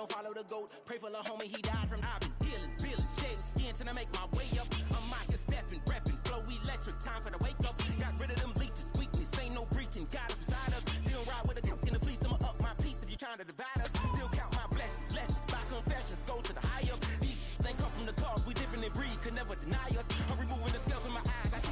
don't follow the goat. Pray for the homie, he died from. I've been dealing, shedding skin till I make my way up. I'm out here stepping, repping, flow electric, time for the wake up. Got rid of them leeches, weakness, ain't no breaching. God is beside us. Still ride with a cook in the fleece, I'ma up my piece if you're trying to divide us. Still count my blessings, lessons, by confessions, go to the high up. These ain't come from the cause, we different in breed, could never deny us. I'm removing the scales from my eyes. I see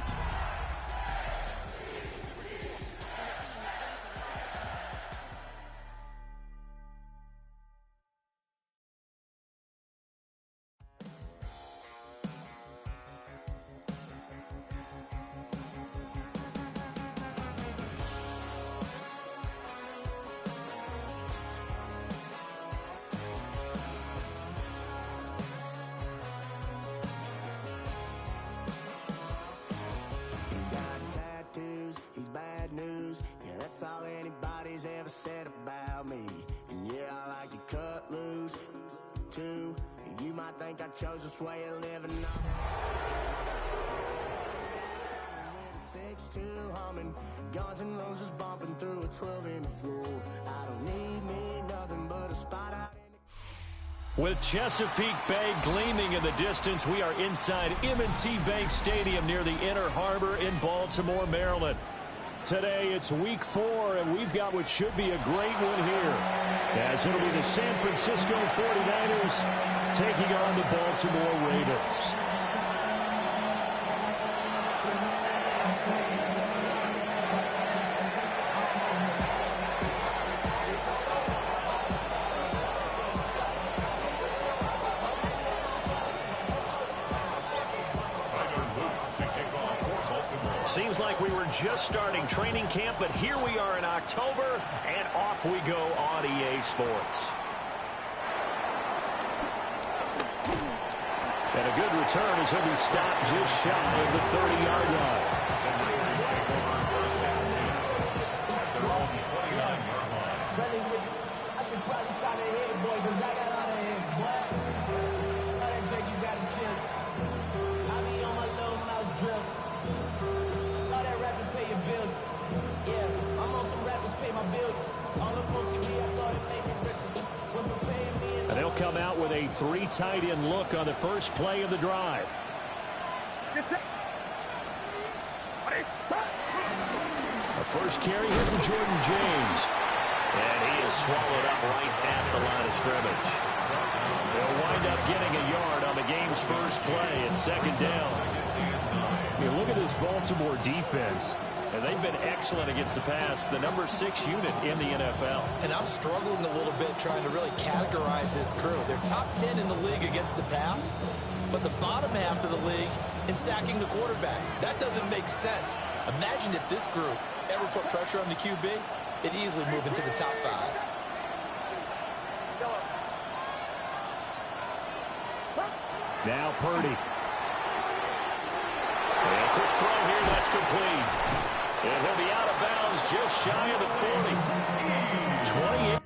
bad news, yeah, that's all anybody's ever said about me. And yeah, I like to cut loose, too. And you might think I chose this way of living up. With a 6'2" humming, Guns N' Roses bumping through a 12 in the floor. I don't need me nothing but a spot out in the... With Chesapeake Bay gleaming in the distance, we are inside M&T Bank Stadium near the Inner Harbor in Baltimore, Maryland. Today, it's week 4, and we've got what should be a great one here, as it'll be the San Francisco 49ers taking on the Baltimore Ravens. Seems like we were just starting training camp, but here we are in October, and off we go on EA Sports. And a good return as he'll be stopped just shy of the 30-yard line. I should probably sign ahead, boy, because I got all the heads, boy. All that Jake, you got to chill. I be on my little mouse drip. All that rapping pay your bills. Yeah, I'm on some rappers pay my bills. All up on TV, I thought it made me richer. Wasn't paying me enough. And they'll come out with a 3 tight end look on the first play of the drive. The first carry here for Jordan James. And he is swallowed up right at the line of scrimmage. They'll wind up getting a yard on the game's first play at second down. You look at this Baltimore defense, and they've been excellent against the pass, the number 6 unit in the NFL. And I'm struggling a little bit trying to really categorize this crew. They're top 10 in the league against the pass, but the bottom half of the league in sacking the quarterback. That doesn't make sense. Imagine if this group ever put pressure on the QB, it'd easily move into the top 5. Now Purdy. And a quick throw here, that's complete. And he'll be out of bounds just shy of the 40. 28.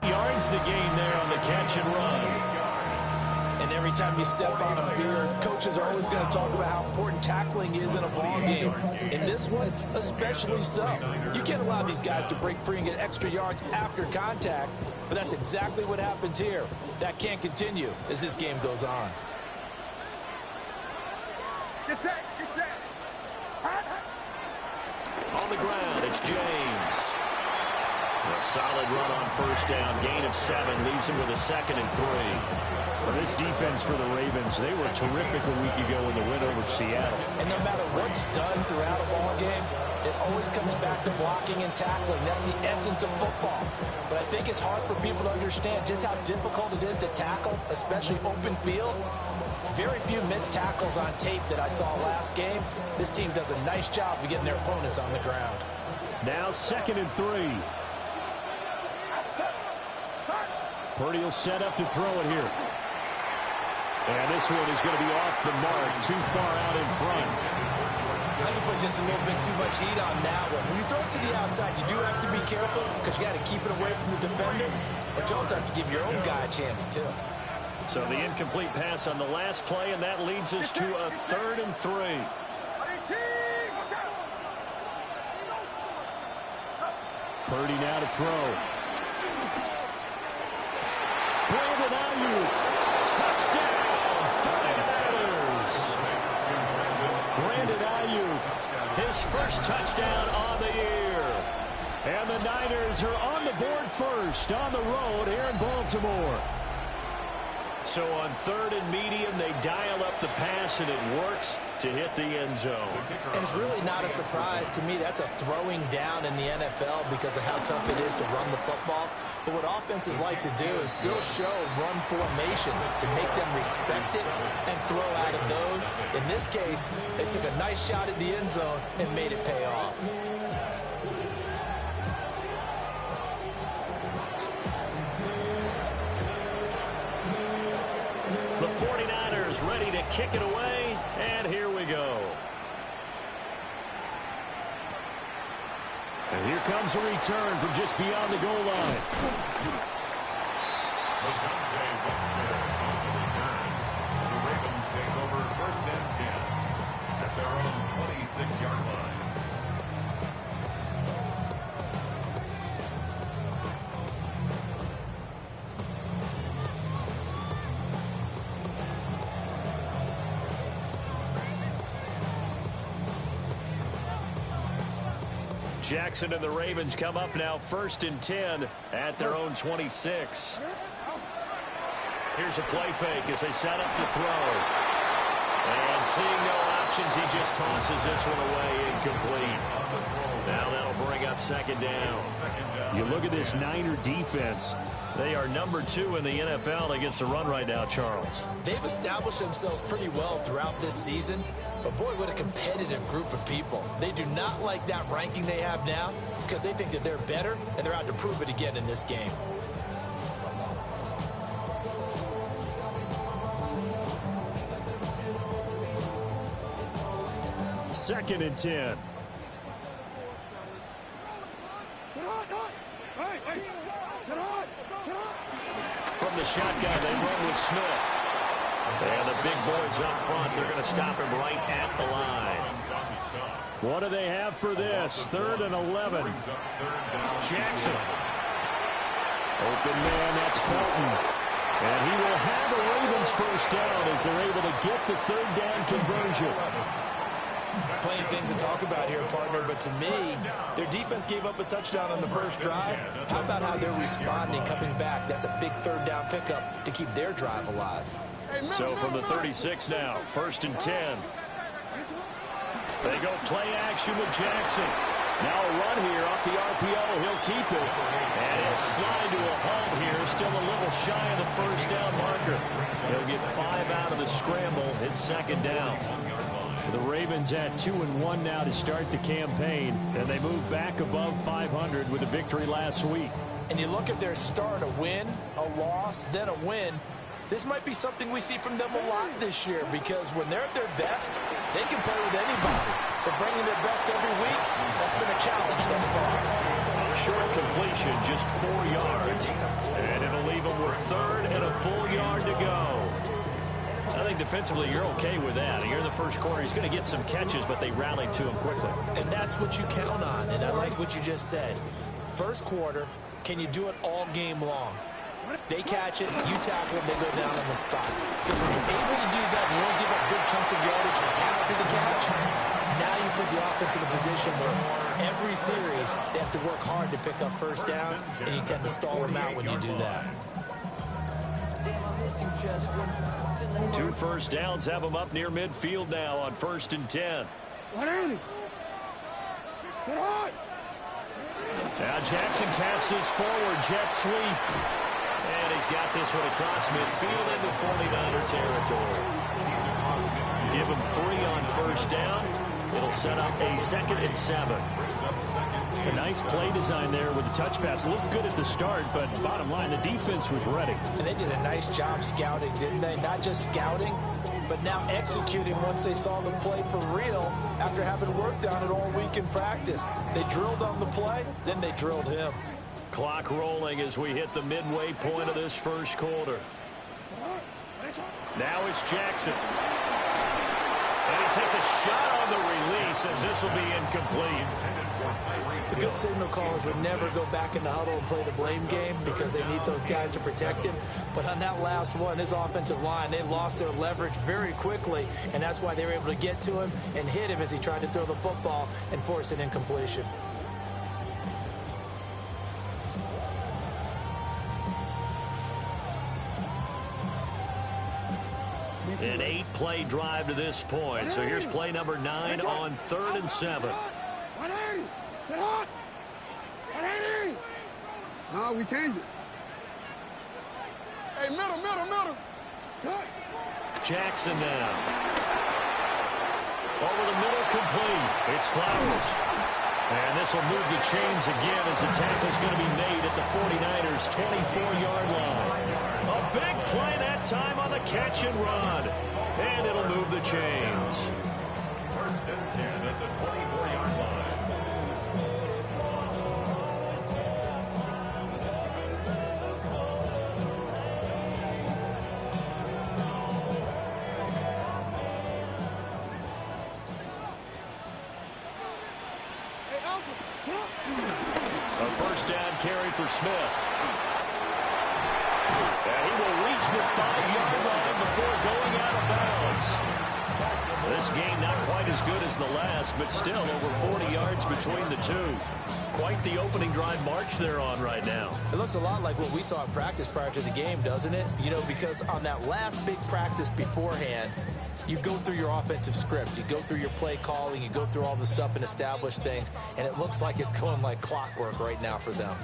Yards the gain there on the catch and run. And every time you step on a pier, coaches are always going to talk about how important tackling is in a ball game. In this one, especially so. You can't allow these guys to break free and get extra yards after contact, but that's exactly what happens here. That can't continue as this game goes on. Get set, get set. On the ground, it's James. Solid run on first down. Gain of 7 leaves him with a 2nd and 3. Well, this defense for the Ravens, they were terrific a week ago in the win over Seattle. And no matter what's done throughout a ball game, it always comes back to blocking and tackling. That's the essence of football. But I think it's hard for people to understand just how difficult it is to tackle, especially open field. Very few missed tackles on tape that I saw last game. This team does a nice job of getting their opponents on the ground. Now 2nd and 3. Purdy will set up to throw it here. And this one is going to be off the mark, too far out in front. I can put just a little bit too much heat on that one. When you throw it to the outside, you do have to be careful because you got to keep it away from the defender. But you also have to give your own guy a chance, too. So the incomplete pass on the last play, and that leads us to a 3rd and 3. Purdy now to throw. Brandon Ayuk. Touchdown, 49ers. Brandon Ayuk, his first touchdown on the year. And the Niners are on the board first on the road here in Baltimore. So on 3rd and medium, they dial up the pass, and it works to hit the end zone. And it's really not a surprise to me. That's a throwing down in the NFL because of how tough it is to run the football. But what offenses like to do is still show run formations to make them respect it and throw out of those. In this case, they took a nice shot at the end zone and made it pay off. The 49ers ready to kick it away, and here we go. And here comes a return from just beyond the goal line. The Ravens take over 1st and 10 at their own 26-yard line. Jackson and the Ravens come up now 1st and 10 at their own 26. Here's a play fake as they set up to throw. And seeing no options, he just tosses this one away, incomplete. Now that'll bring up 2nd down. You look at this Niner defense. They are number 2 in the NFL against the run right now, Charles. They've established themselves pretty well throughout this season. But boy, what a competitive group of people. They do not like that ranking they have now because they think that they're better, and they're out to prove it again in this game. Second and 10. From the shotgun, they run with Smith. And the big boys up front, they're going to stop him right at the line. What do they have for this? 3rd and 11. Jackson. Open man, that's Fulton. And he will have the Ravens first down as they're able to get the 3rd down conversion. Plenty of things to talk about here, partner, but to me, their defense gave up a touchdown on the first drive. How about how they're responding, coming back? That's a big 3rd down pickup to keep their drive alive. So from the 36 now, 1st and 10. They go play action with Jackson. Now a run here off the RPO. He'll keep it. And he'll slide to a halt here. Still a little shy of the first down marker. He'll get 5 out of the scramble. It's 2nd down. The Ravens at 2-1 now to start the campaign. And they move back above 500 with a victory last week. And you look at their start, a win, a loss, then a win. This might be something we see from them a lot this year because when they're at their best, they can play with anybody. But bringing their best every week, that's been a challenge thus far. Short completion, just 4 yards. And it'll leave them with 3rd and a full yard to go. I think defensively you're okay with that. You're in the first quarter. He's going to get some catches, but they rallied to him quickly. And that's what you count on, and I like what you just said. First quarter, can you do it all game long? They catch it, you tackle it, they go down on the spot. Because when you're able to do that, you don't give up big chunks of yardage after the catch. Now you put the offense in a position where every series they have to work hard to pick up first downs, and you tend to stall them out when you do that. 2 first downs have them up near midfield now on 1st and 10. Now Jackson taps this forward, jet sweep. And he's got this one across midfield into 49er territory. Give him 3 on first down. It'll set up a 2nd and 7. A nice play design there with the touch pass. Looked good at the start, but bottom line, the defense was ready. And they did a nice job scouting, didn't they? Not just scouting, but now executing once they saw the play for real after having worked on it all week in practice. They drilled on the play, then they drilled him. Clock rolling as we hit the midway point of this first quarter. Now it's Jackson. And he takes a shot on the release as this will be incomplete. The good signal callers would never go back in the huddle and play the blame game because they need those guys to protect him. But on that last one, his offensive line, they lost their leverage very quickly, and that's why they were able to get to him and hit him as he tried to throw the football and force an incompletion. An 8-play drive to this point. So here's play number 9 on 3rd and 7. No, we changed it. Hey, middle. Cut. Jackson now. Over the middle, complete. It's Flowers. And this will move the chains again as the tackle's going to be made at the 49ers' 24-yard line. A big play that time on the catch and run. And it'll move the chains. 1st and 10 at the 24-yard line. A first down carry for Smith. And he will reach the 5-yard line before going out of bounds. This game not quite as good as the last, but still over 40 yards between the two. Quite the opening drive march they're on right now. It looks a lot like what we saw in practice prior to the game, doesn't it? You know, because on that last big practice beforehand, you go through your offensive script, you go through your play calling, you go through all the stuff and establish things, and it looks like it's going like clockwork right now for them.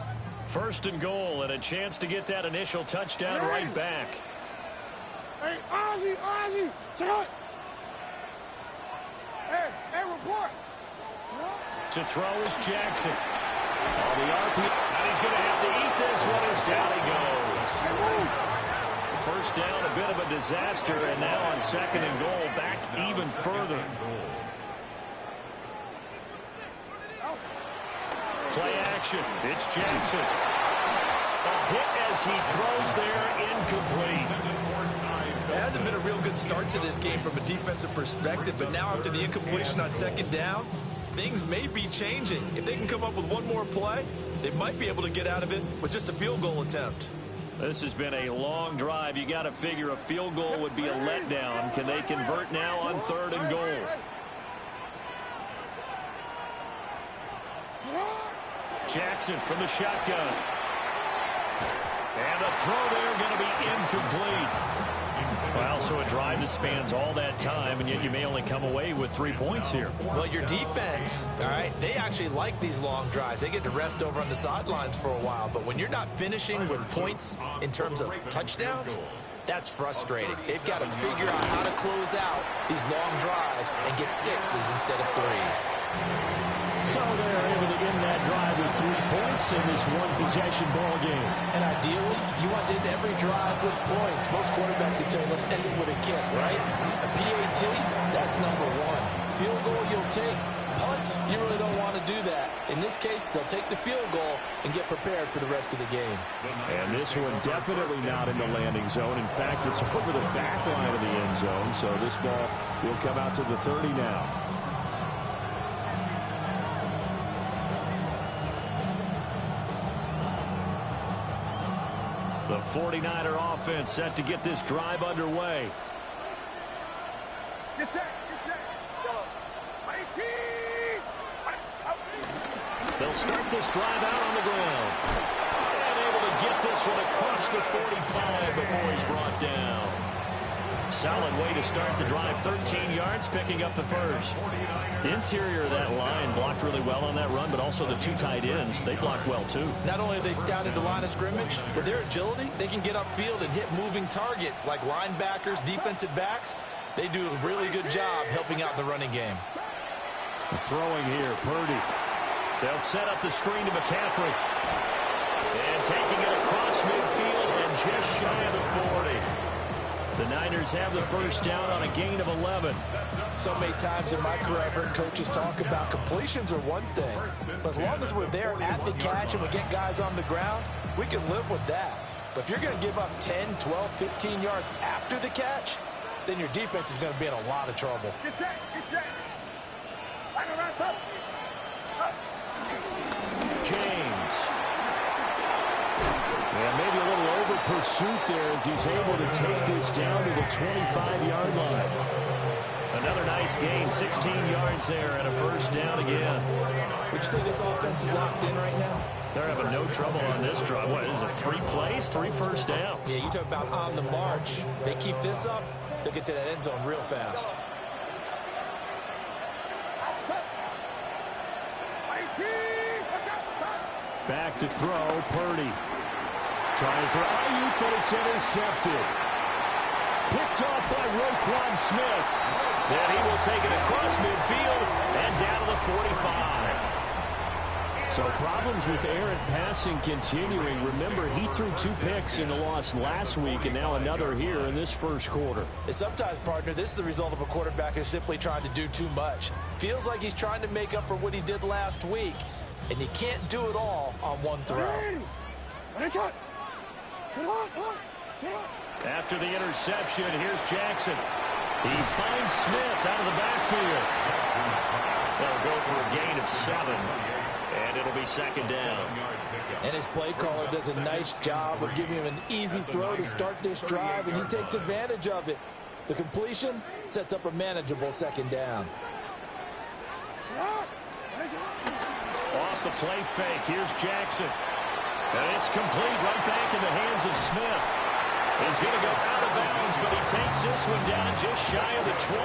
1st and goal, and a chance to get that initial touchdown right back. Hey, Ozzy, sit up. Hey, report. To throw is Jackson. On the RP, and he's going to have to eat this one as down he goes. First down, a bit of a disaster, and now on 2nd and goal, back even further. Play action. It's Jackson. A hit as he throws there, incomplete. It hasn't been a real good start to this game from a defensive perspective, but now after the incompletion on 2nd down, things may be changing. If they can come up with one more play, they might be able to get out of it with just a field goal attempt. This has been a long drive. You got to figure a field goal would be a letdown. Can they convert now on 3rd and goal? Jackson from the shotgun. And the throw there going to be incomplete. Well, so a drive that spans all that time, and yet you may only come away with 3 points here. Well, your defense, all right, they actually like these long drives. They get to rest over on the sidelines for a while. But when you're not finishing with points in terms of touchdowns, that's frustrating. They've got to figure out how to close out these long drives and get 6s instead of 3s. So they're able to end that drive with 3 points in this one-possession ball game. And ideally, you want to end every drive with points. Most quarterbacks would tell you, let's end it with a kick, right? A PAT, that's number 1. Field goal you'll take. Punts, you really don't want to do that. In this case, they'll take the field goal and get prepared for the rest of the game. And this one definitely not in the landing zone. In fact, it's over the back line of the end zone. So this ball will come out to the 30 now. The 49er offense set to get this drive underway. Get set. Go. They'll start this drive out on the ground. And able to get this one across the 45 before he's brought down. Solid way to start the drive. 13 yards, picking up the first. Interior of that line blocked really well on that run, but also the two tight ends, they blocked well too. Not only have they scouted the line of scrimmage, with their agility, they can get upfield and hit moving targets like linebackers, defensive backs. They do a really good job helping out in the running game. Throwing here, Purdy. They'll set up the screen to McCaffrey. And taking it across midfield and just shy of the 40. The Niners have the first down on a gain of 11. So many times in my career, I've heard coaches talk about completions are one thing. But as long as we're there at the catch and we get guys on the ground, we can live with that. But if you're going to give up 10, 12, 15 yards after the catch, then your defense is going to be in a lot of trouble. Get set. James. And maybe a little over pursuit there as he's able to take this down to the 25-yard line. Another nice gain, 16 yards there and a first down again. Would you say this offense is locked in right now? They're having no trouble on this drive. What is it, 3 plays, 3 first downs? Yeah, you talk about on the march. They keep this up, they'll get to that end zone real fast. Back to throw, Purdy. Trying for Ayuk, but it's intercepted. Picked off by Roquan Smith. Then he will take it across midfield and down to the 45. So problems with errant passing continuing. Remember, he threw 2 picks in the loss last week and now another here in this first quarter. And sometimes, partner, this is the result of a quarterback who's simply trying to do too much. Feels like he's trying to make up for what he did last week, and you can't do it all on one throw. After the interception, here's Jackson. He finds Smith out of the backfield. They'll go for a gain of 7, and it'll be second down. And his play caller does a nice job of giving him an easy throw to start this drive, and he takes advantage of it. The completion sets up a manageable second down. Off the play fake, here's Jackson. And it's complete right back in the hands of Smith. He's going to go out of bounds, but he takes this one down just shy of the 20.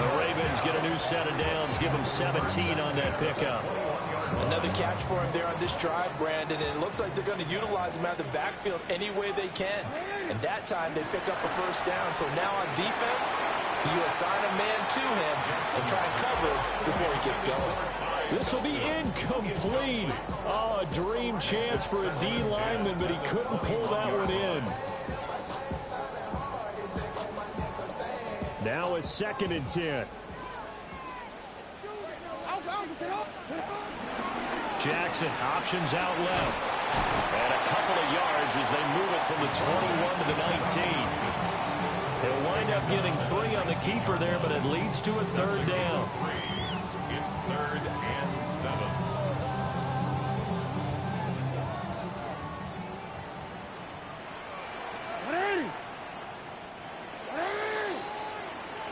The Ravens get a new set of downs, give him 17 on that pickup. Another catch for him there on this drive, Brandon, and it looks like they're going to utilize him out of the backfield any way they can. And that time they pick up a first down. So now on defense, you assign a man to him and try and cover before he gets going. This will be incomplete. Oh, a dream chance for a D lineman, but he couldn't pull that one in. Now a 2nd and 10. Jackson options out left. And a couple of yards as they move it from the 21 to the 19. They'll wind up getting 3 on the keeper there, but it leads to a 3rd down. It's 3rd and 7.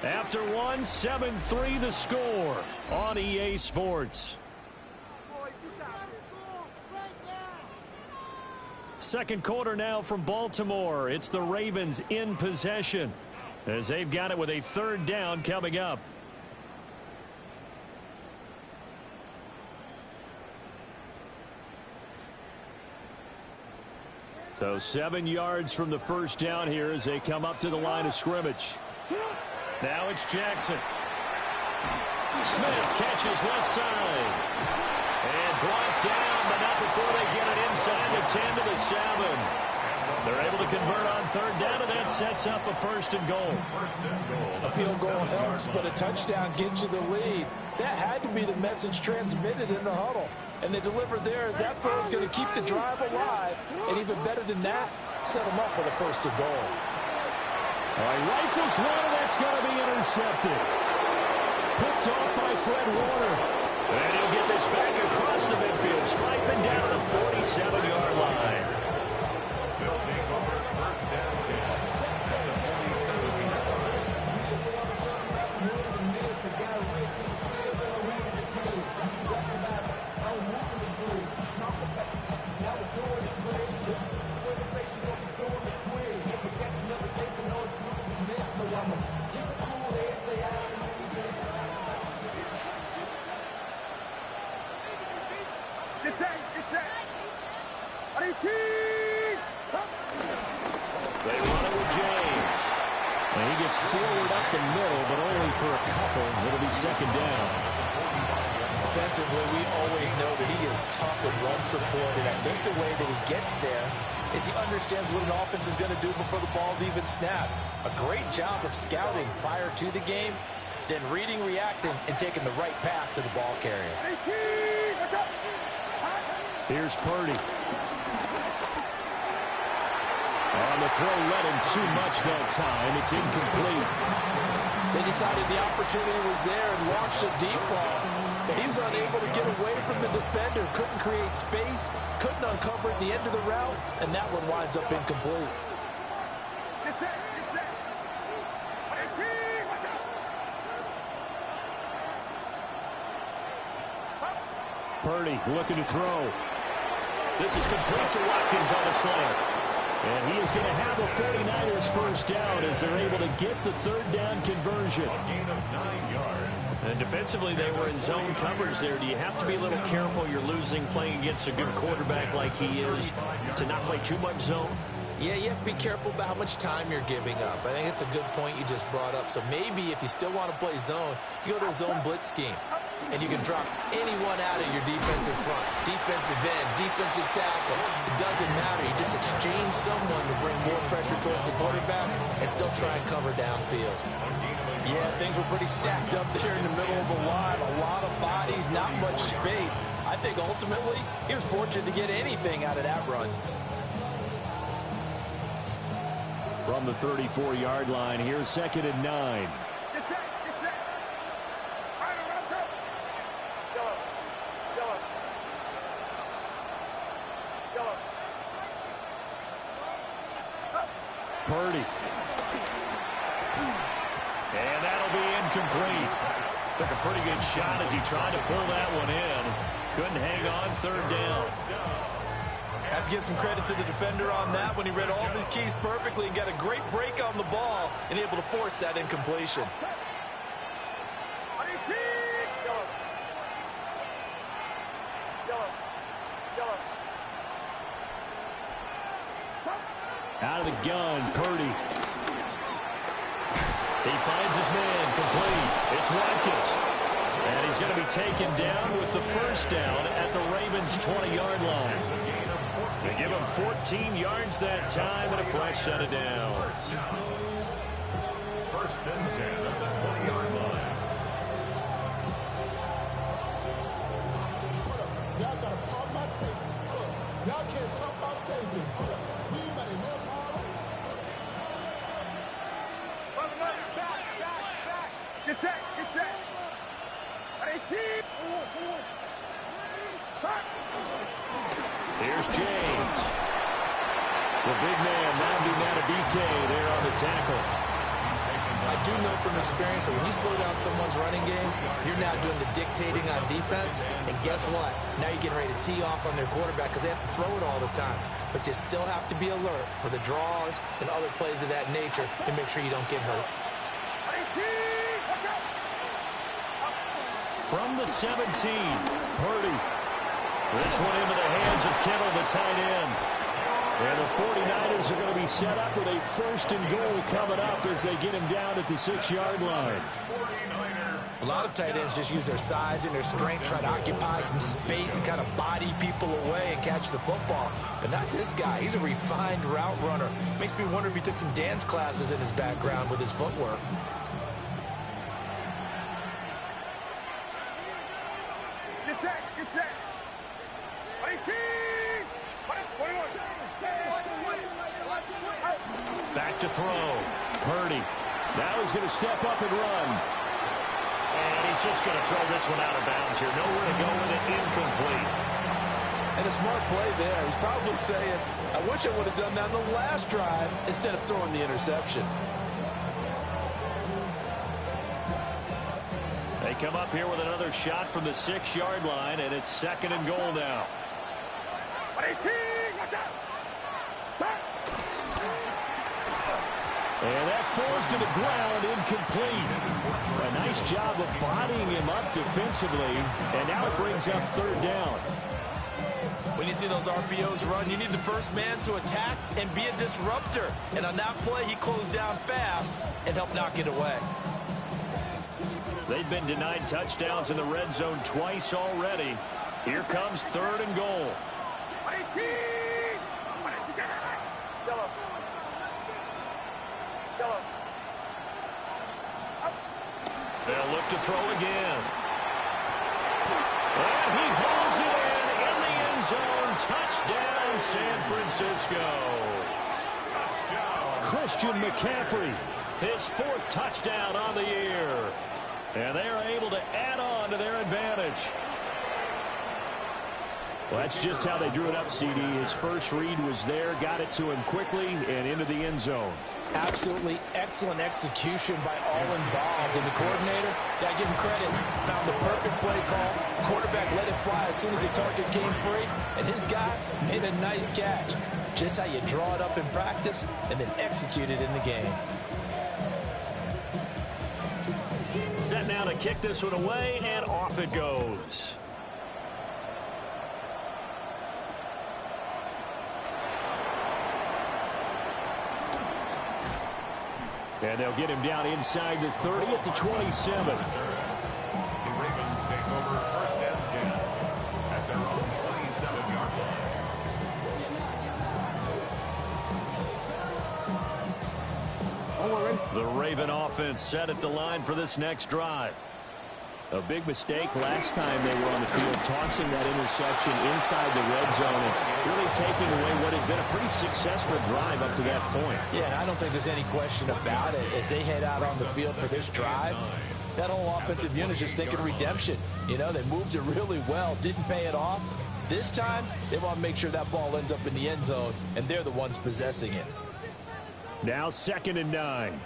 After 1, 7-3 the score on EA Sports. Second quarter now from Baltimore. It's the Ravens in possession as they've got it with a 3rd down coming up. So 7 yards from the first down here as they come up to the line of scrimmage. Now it's Jackson. Smith catches left side. And brought down, but not before they get it inside the 10 to the 7. They're able to convert on 3rd down, and that sets up a 1st and goal. A field goal helps, but a touchdown gets you the lead. That had to be the message transmitted in the huddle. And they delivered there as that throw is going to keep the drive alive. And even better than that, set them up with a 1st and goal. All right, rifles one, and that's going to be intercepted. Picked off by Fred Warner. And he'll get this back across the midfield, striping down to the 47-yard line. They run it with James. And he gets forward up the middle, but only for a couple. It'll be second down. Defensively, we always know that he is tough and run support, and I think the way that he gets there is he understands what an offense is going to do before the ball's even snapped. A great job of scouting prior to the game, then reading, reacting, and taking the right path to the ball carrier. Here's Purdy. On the throw, led him too much that time. It's incomplete. They decided the opportunity was there and launched a deep ball. But he was unable to get away from the defender. Couldn't create space. Couldn't uncover at the end of the route. And that one winds up incomplete. Purdy looking to throw. This is complete to Watkins on the slant. And he is going to have a 49ers first down as they're able to get the third down conversion. A gain of 9 yards. And defensively, they were in zone coverage there. Do you have to be a little careful? You're losing playing against a good quarterback like he is to not play too much zone? Yeah, you have to be careful about how much time you're giving up. I think it's a good point you just brought up. So maybe if you still want to play zone, you go to a zone blitz scheme. And you can drop anyone out of your defensive front. Defensive end, defensive tackle. It doesn't matter. You just exchange someone to bring more pressure towards the quarterback and still try and cover downfield. Yeah, things were pretty stacked up there in the middle of the line. A lot of bodies, not much space. I think ultimately he was fortunate to get anything out of that run. From the 34-yard line, here's 2nd and 9. Purdy. And that'll be incomplete. Took a pretty good shot as he tried to pull that one in. Couldn't hang on, third down. Have to give some credit to the defender on that when he read all of his keys perfectly and got a great break on the ball and able to force that incompletion. Out of the gun, Purdy. He finds his man, complete. It's Watkins. And he's going to be taken down with the first down at the Ravens' 20-yard line. They give him 14 yards that time and a fresh set of downs. First and 10 at the 20-yard line. Y'all got to pump my taste. Y'all can't talk about crazy. Get set, get set. 18. Here's James. The big man, Namdi Matabike, there on the tackle. I do know from experience that when you slow down someone's running game, you're now doing the dictating on defense. And guess what? Now you're getting ready to tee off on their quarterback because they have to throw it all the time. But you still have to be alert for the draws and other plays of that nature and make sure you don't get hurt. From the 17, Purdy. This one into the hands of Kittle, the tight end. And the 49ers are going to be set up with a 1st and goal coming up as they get him down at the 6-yard line. A lot of tight ends just use their size and their strength, try to occupy some space and kind of body people away and catch the football. But not this guy. He's a refined route runner. Makes me wonder if he took some dance classes in his background with his footwork. Get set, get set. 18. Back to throw. Purdy. Now he's going to step up and run. And he's just going to throw this one out of bounds here. Nowhere to go with it. Incomplete. And a smart play there. He's probably saying, I wish I would have done that in the last drive instead of throwing the interception. They come up here with another shot from the 6-yard line, and it's 2nd and goal now. 18. Watch out. Stop. And that falls to the ground, incomplete. A nice job of bodying him up defensively, and now it brings up 3rd down. When When you see those RPOs run, you need the first man to attack and be a disruptor. And on that play, he closed down fast and helped knock it away. They've been denied touchdowns in the red zone twice already. Here comes 3rd and goal. They'll look to throw again. And he holds it in the end zone. Touchdown, San Francisco. Touchdown. Christian McCaffrey, his 4th touchdown on the year. And they are able to add on to their advantage. Well, that's just how they drew it up, CD. His first read was there, got it to him quickly, and into the end zone. Absolutely excellent execution by all involved. And the coordinator, got to give him credit, found the perfect play call. Quarterback let it fly as soon as the target came free, and his guy made a nice catch. Just how you draw it up in practice and then execute it in the game. Set now to kick this one away, and off it goes. And they'll get him down inside the 30 at the 27. The Ravens take over 1st and 10 at their own 27-yard line. The Raven offense set at the line for this next drive. A big mistake last time they were on the field, tossing that interception inside the red zone and really taking away what had been a pretty successful drive up to that point. Yeah, and I don't think there's any question about it. As they head out on the field for this drive, that whole offensive unit is just thinking redemption. You know, they moved it really well, didn't pay it off. This time, they want to make sure that ball ends up in the end zone, and they're the ones possessing it. Now 2nd and 9.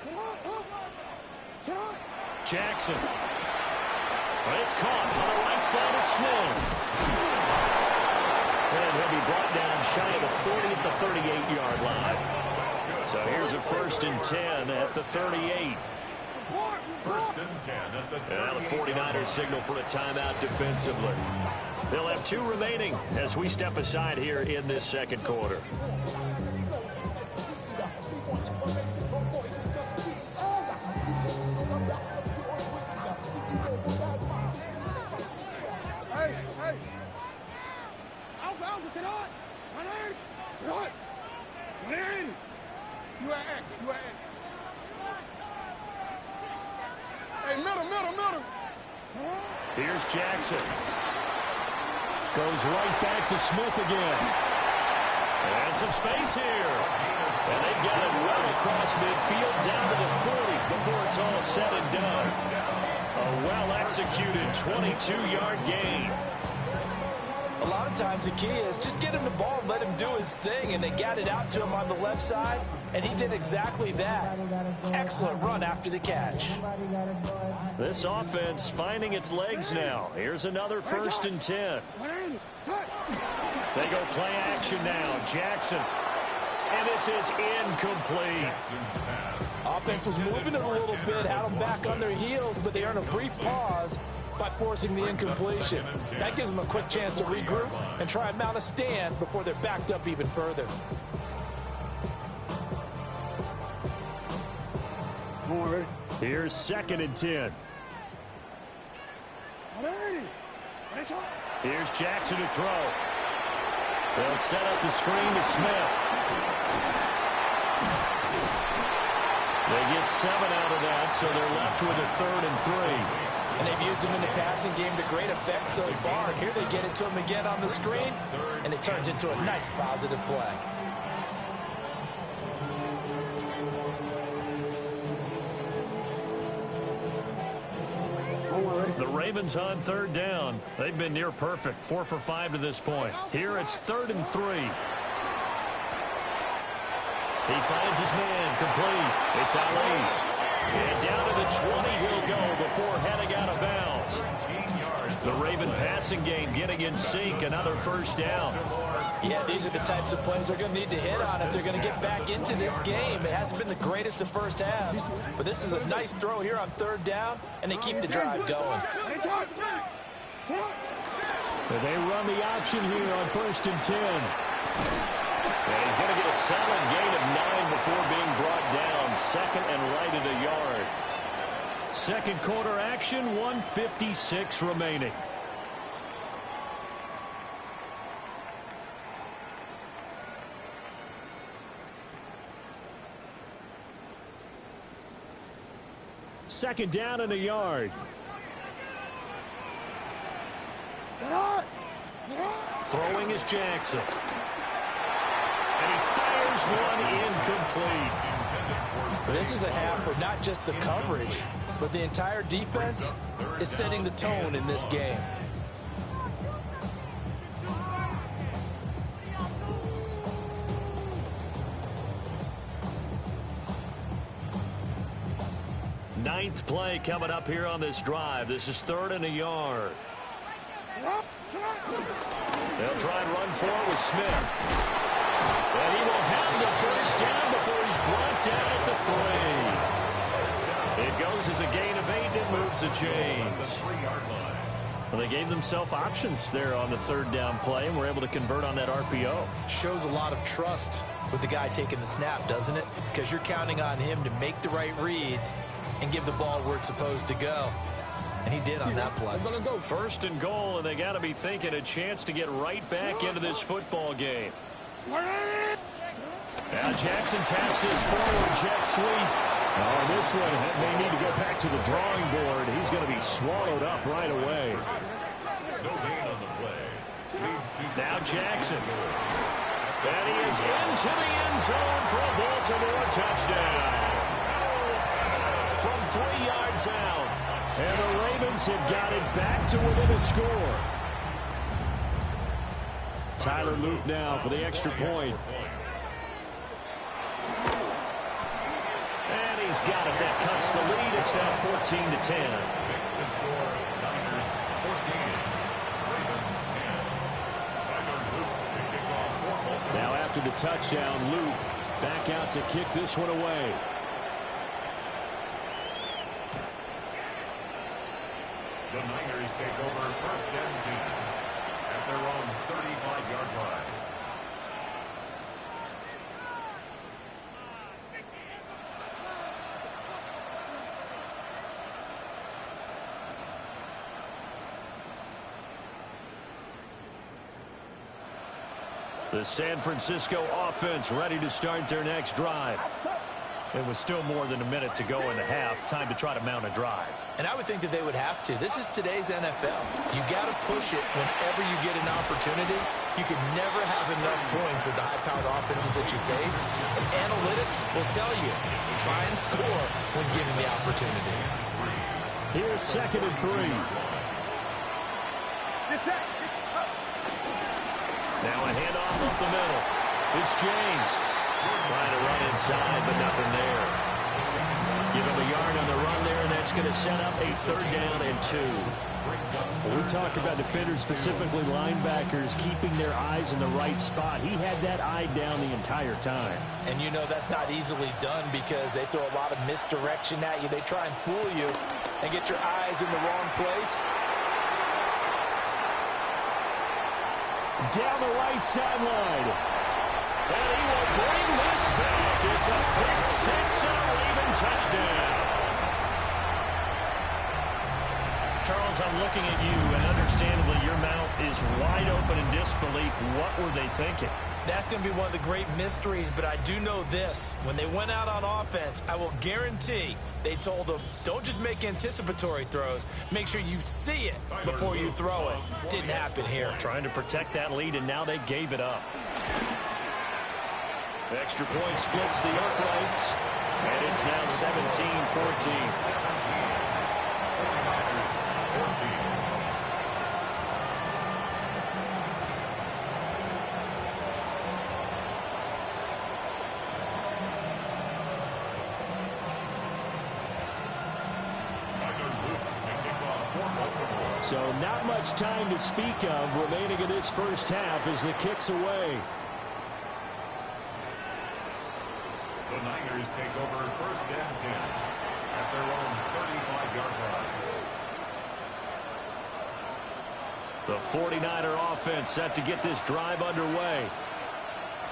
Jackson. But it's caught on the right side of Smith. And he'll be brought down shy of the 40 at the 38-yard line. So here's a 1st and 10 at the 38. 1st and 10 at the 38. Now the 49ers signal for a timeout defensively. They'll have 2 remaining as we step aside here in this 2nd quarter. Here's Jackson. Goes right back to Smith again. And some space here. And they've got it well across midfield down to the 40 before it's all said and done. A well-executed 22-yard gain. A lot of times the key is just get him the ball and let him do his thing, and they got it out to him on the left side, and he did exactly that. Excellent run after the catch. This offense finding its legs now. Here's another 1st and 10. They go play action now. Jackson. And this is incomplete. Offense was moving it a little bit, had them back on their heels, but they earned a brief pause by forcing the incompletion. That gives them a quick chance to regroup and try and mount a stand before they're backed up even further. Here's 2nd and 10. Here's Jackson to throw. They'll set up the screen to Smith. They get 7 out of that, so they're left with a 3rd and 3. And they've used him in the passing game to great effect so far. And here they get it to him again on the screen, and it turns into a nice positive play. The Ravens on 3rd down. They've been near perfect, 4 for 5 to this point. Here it's 3rd and 3. He finds his man, complete. It's Ali. And down to the 20 he'll go before heading out of bounds. The Raven passing game getting in sync, another 1st down. Yeah, these are the types of plays they're going to need to hit on if they're going to get back into this game. It hasn't been the greatest of first halves, but this is a nice throw here on 3rd down, and they keep the drive going. They run the option here on 1st and 10. And he's going to get a solid gain of 9 before being brought down. Second and right at a yard. Second quarter action, 1:56 remaining. Second down and a yard. Throwing is Jackson. And he fires one incomplete. This is a half where not just the coverage, but the entire defense is setting the tone in this game. Ninth play coming up here on this drive. This is 3rd and a yard. They'll try and run forward with Smith. And he will have the first down before he's brought down at the 3. It goes as a gain of 8 and it moves the chains. Well, they gave themselves options there on the 3rd down play and were able to convert on that RPO. Shows a lot of trust with the guy taking the snap, doesn't it? Because you're counting on him to make the right reads and give the ball where it's supposed to go. And he did on that play. 1st and goal, and they got to be thinking a chance to get right back into this football game. Now Jackson taps his forward jet sweep. Oh, this one may need to go back to the drawing board. He's going to be swallowed up right away. No gain on the play. Now Jackson. And he is into the end zone for a Baltimore touchdown. From 3 yards out. And the Ravens have got it back to within a score. Tyler Luke now for the extra point. And he's got it. That cuts the lead. It's now 14-10. Now after the touchdown, Luke back out to kick this one away. The Niners take over 1st and 10 at their own 35-yard line. The San Francisco offense ready to start their next drive. It was still more than a minute to go in the half. Time to try to mount a drive. And I would think that they would have to. This is today's NFL. You got to push it whenever you get an opportunity. You can never have enough points with the high-powered offenses that you face. And analytics will tell you, try and score when given the opportunity. Here's 2nd and 3. Now a handoff up the middle. It's James. Trying to run inside, but nothing there. Give him a yard on the run there, and that's going to set up a 3rd down and 2. When we talk about defenders, specifically linebackers, keeping their eyes in the right spot, he had that eye down the entire time. And you know that's not easily done because they throw a lot of misdirection at you. They try and fool you and get your eyes in the wrong place. Down the right sideline. And he will bring this back. It's a pick 6 and a Raven touchdown. Charles, I'm looking at you, and understandably your mouth is wide open in disbelief. What were they thinking? That's going to be one of the great mysteries, but I do know this. When they went out on offense, I will guarantee they told them, don't just make anticipatory throws. Make sure you see it before you throw it. Didn't happen here. Trying to protect that lead, and now they gave it up. Extra point splits the uprights, and it's now 17-14. So not much time to speak of remaining in this first half as the kick's away. The Niners take over 1st and 10 at their own 35-yard line. The 49er offense set to get this drive underway.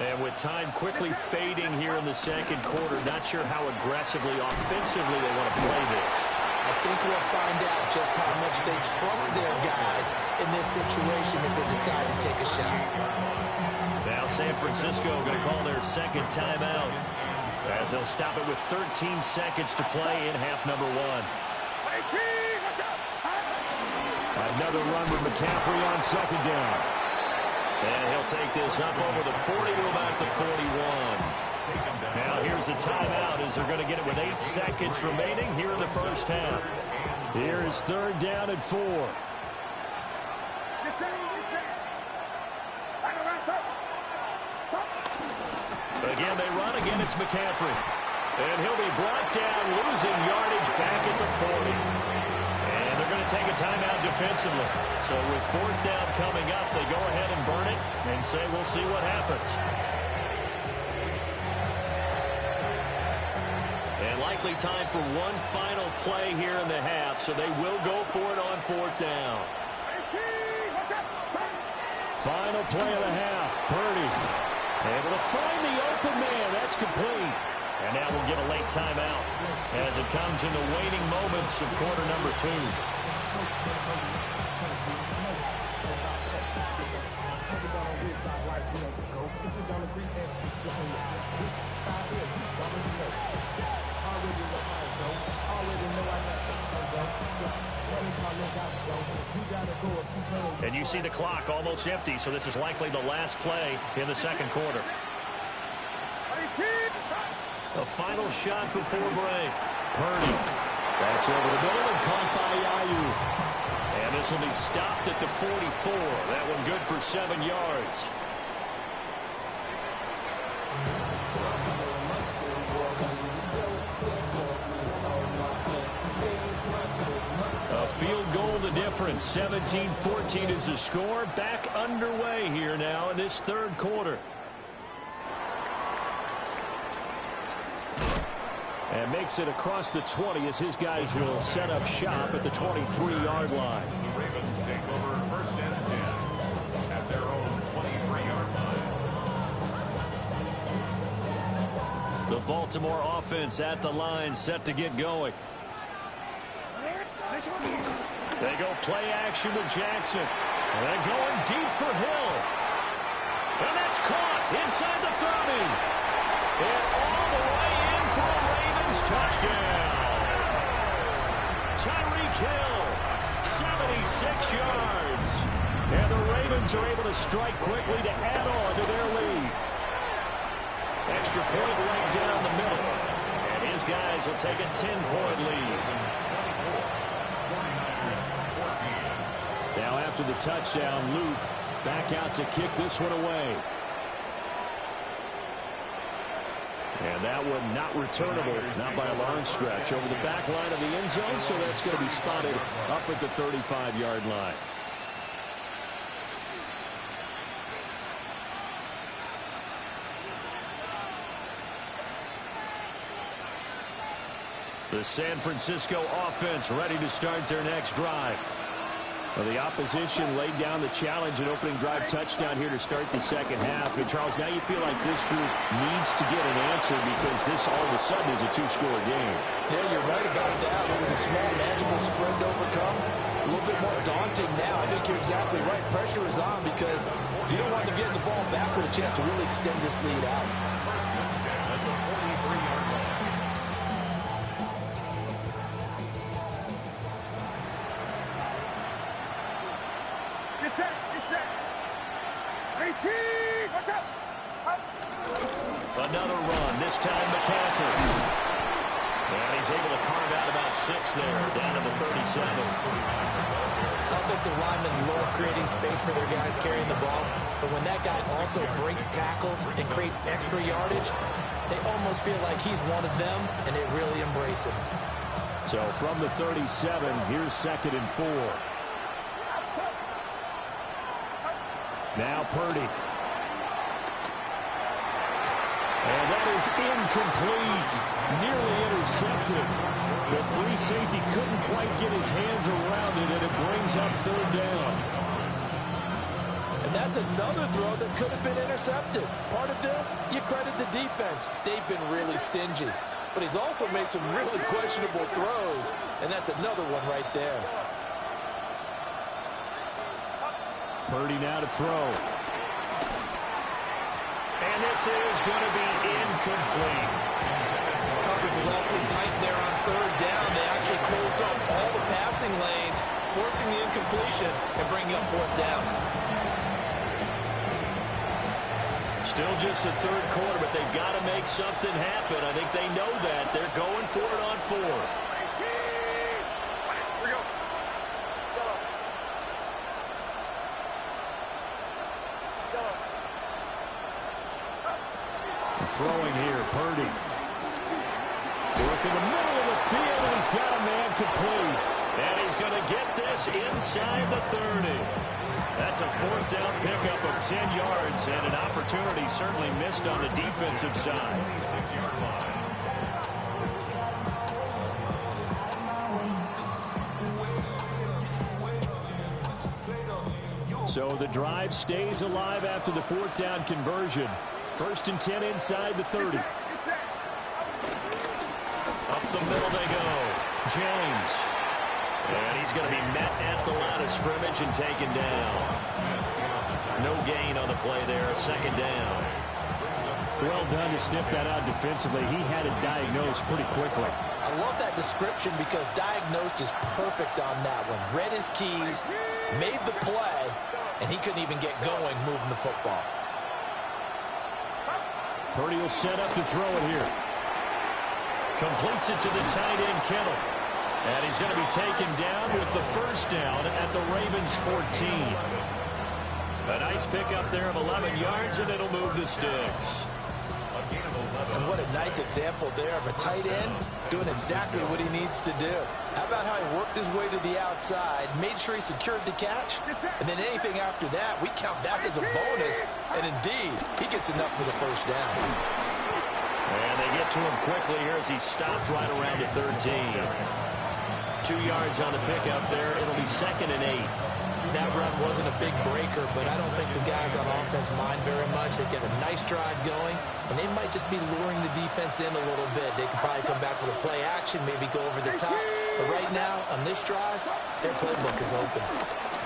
And with time quickly fading here in the second quarter, not sure how aggressively, offensively they want to play this. I think we'll find out just how much they trust their guys in this situation if they decide to take a shot. Now San Francisco going to call their second timeout as they'll stop it with 13 seconds to play in half number one. Another run with McCaffrey on second down. And he'll take this up over the 40 to about the 41. Now here's a timeout as they're going to get it with 8 seconds remaining here in the first half. Here is third down and 4. Again, they run. Again, it's McCaffrey. And he'll be brought down, losing yardage back at the 40. And they're going to take a timeout defensively. So with fourth down coming up, they go ahead and burn it and say we'll see what happens. And likely time for one final play here in the half, so they will go for it on fourth down. Final play of the half. Purdy able to find the open man. That's complete. And now we'll get a late timeout as it comes in the waning moments of quarter number 2. And you see the clock almost empty, so this is likely the last play in the second quarter. A final shot before break. Purdy. That's over the middle and caught by Ayuk. And this will be stopped at the 44. That one good for 7 yards. A field goal the difference. 17-14 is the score. Back underway here now in this third quarter. And makes it across the 20 as his guys will set up shop at the 23-yard line. The Ravens take over first and 10 at their own 23-yard line. The Baltimore offense at the line set to get going. They go play action with Jackson. And they're going deep for Hill. And that's caught inside the 30. And all the way in for a Ravens touchdown. Tyreek Hill, 76 yards. And the Ravens are able to strike quickly to add on to their lead. Extra point right down the middle. And his guys will take a 10-point lead. Now after the touchdown, Luke back out to kick this one away. And that one not returnable, not by a long stretch. Over the back line of the end zone, so that's going to be spotted up at the 35-yard line. The San Francisco offense ready to start their next drive. Well, the opposition laid down the challenge and opening drive touchdown here to start the second half. And, Charles, now you feel like this group needs to get an answer because this all of a sudden is a two-score game. Yeah, you're right about that. It was a small, manageable spread to overcome. A little bit more daunting now. I think you're exactly right. Pressure is on because you don't want to get the ball back with a chance to really extend this lead out. First and 10 at the 43-yard line. Another run, this time McCaffrey. And he's able to carve out about 6 there, down to the 37. Offensive linemen love creating space for their guys carrying the ball. But when that guy also breaks tackles and creates extra yardage, they almost feel like he's one of them, and they really embrace him. So from the 37, here's second and 4. Now Purdy. And that is incomplete. Nearly intercepted. The free safety couldn't quite get his hands around it, and it brings up third down. And that's another throw that could have been intercepted. Part of this, you credit the defense. They've been really stingy. But he's also made some really questionable throws, and that's another one right there. Purdy now to throw. And this is going to be incomplete. Coverage is awfully tight there on third down. They actually closed off all the passing lanes, forcing the incompletion and bringing up fourth down. Still just the third quarter, but they've got to make something happen. I think they know that. They're going for it on fourth. Throwing here, Purdy. Work in the middle of the field, and he's got a man complete. And he's going to get this inside the 30. That's a fourth down pickup of 10 yards, and an opportunity certainly missed on the defensive side. 6-yard line. So the drive stays alive after the fourth down conversion. 1st and 10 inside the 30. Up the middle they go. James. And he's going to be met at the line of scrimmage and taken down. No gain on the play there. Second down. Well done to sniff that out defensively. He had it diagnosed pretty quickly. I love that description because diagnosed is perfect on that one. Read his keys, made the play, and he couldn't even get going moving the football. Purdy will set up to throw it here. Completes it to the tight end, Kittle. And he's going to be taken down with the first down at the Ravens 14. A nice pickup there of 11 yards, and it'll move the sticks. And what a nice example there of a tight end doing exactly what he needs to do. How about how he worked his way to the outside, made sure he secured the catch, and then anything after that, we count that as a bonus. And indeed, he gets enough for the first down. And they get to him quickly here as he stopped right around the 13. 2 yards on the pickup there. It'll be 2nd and 8. That run wasn't a big breaker, but I don't think the guys on offense mind very much. They get a nice drive going, and they might just be luring the defense in a little bit. They could probably come back with a play action, maybe go over the top. But right now, on this drive, their playbook is open.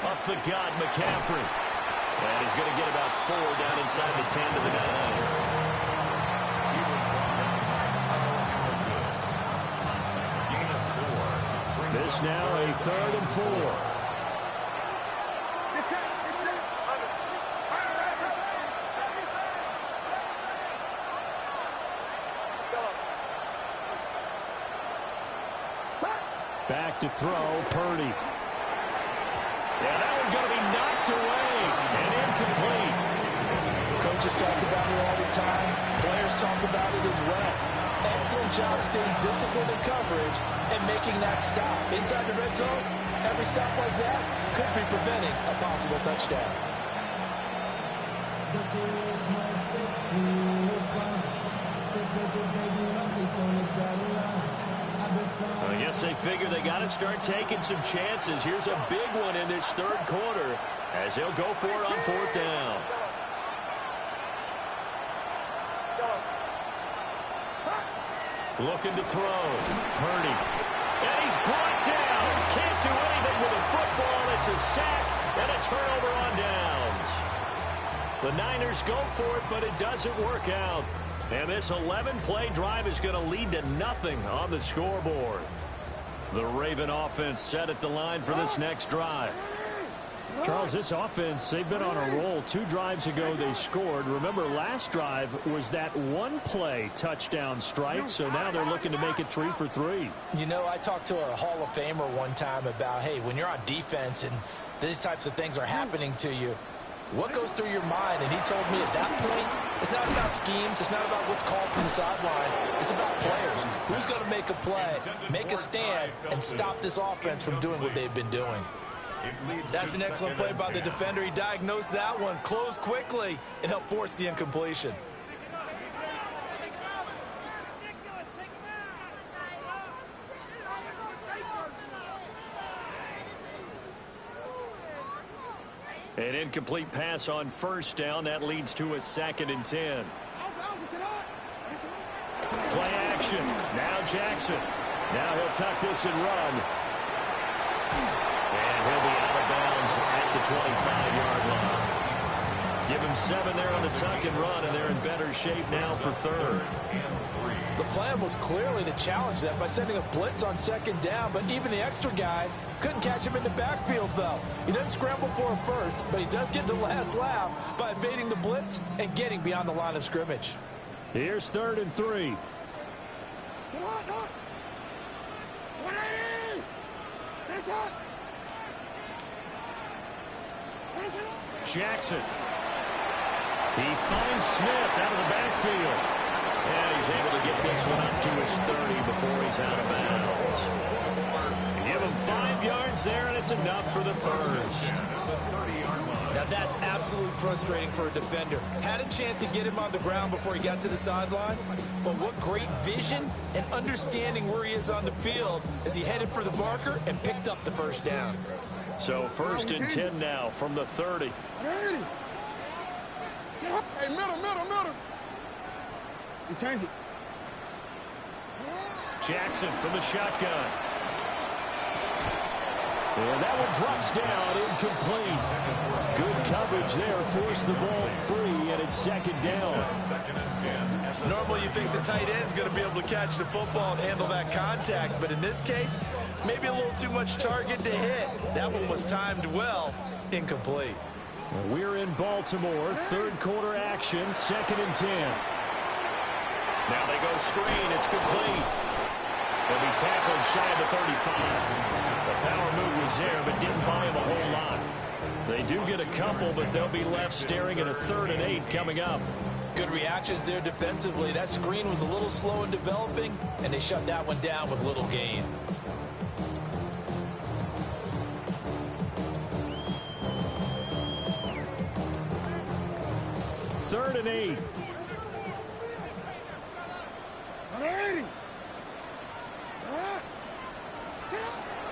Up the gut, McCaffrey. And he's going to get about 4 down inside the 10 to the 9. This now a 3rd and 4. Back to throw, Purdy. Yeah, that one's going to be knocked away and incomplete. Coaches talk about it all the time. Players talk about it as well. Excellent job staying disciplined in coverage and making that stop. Inside the red zone, every stop like that could be preventing a possible touchdown. I guess they figure they got to start taking some chances. Here's a big one in this third quarter as he'll go for it on fourth down. Looking to throw. Purdy. And he's brought down. Can't do anything with a football. It's a sack and a turnover on downs. The Niners go for it, but it doesn't work out. And this 11-play drive is going to lead to nothing on the scoreboard. The Raven offense set at the line for this next drive. Charles, this offense, they've been on a roll. 2 drives ago they scored. Remember, last drive was that 1-play touchdown strike, so now they're looking to make it 3 for 3. You know, I talked to a Hall of Famer one time about, hey, when you're on defense and these types of things are happening to you, what goes through your mind? And he told me at that point, it's not about schemes. It's not about what's called from the sideline. It's about players. Who's going to make a play, make a stand, and stop this offense from doing what they've been doing? That's an excellent play by the defender. He diagnosed that one, closed quickly, and helped force the incompletion. An incomplete pass on first down. That leads to a 2nd and 10. Play action. Now Jackson. Now he'll tuck this and run. And he'll be out of bounds at the 25-yard line. Give him 7 there on the tuck and run, and they're in better shape now for 3rd. The plan was clearly to challenge that by sending a blitz on 2nd down, but even the extra guys couldn't catch him in the backfield, though. He doesn't scramble for him first, but he does get the last laugh by evading the blitz and getting beyond the line of scrimmage. Here's 3rd and 3. Jackson. He finds Smith out of the backfield. And he's able to get this one up to his 30 before he's out of bounds. Give him 5 yards there, and it's enough for the first. Now that's absolutely frustrating for a defender. Had a chance to get him on the ground before he got to the sideline, but what great vision and understanding where he is on the field as he headed for the marker and picked up the first down. So 1st and 10 now from the 30. Hey, middle. You change it. Jackson from the shotgun. And that one drops down, incomplete. Good coverage there, forced the ball free, and it's 2nd down. Normally you think the tight end's going to be able to catch the football and handle that contact, but in this case, maybe a little too much target to hit. That one was timed well, incomplete. We're in Baltimore, 3rd quarter action, 2nd and 10. Now they go screen, it's complete. He'll be tackled shy of the 35. The power move was there, but didn't buy him a whole lot. They do get a couple, but they'll be left staring at a 3rd and 8 coming up. Good reactions there defensively. That screen was a little slow in developing, and they shut that one down with little gain. Third and 8.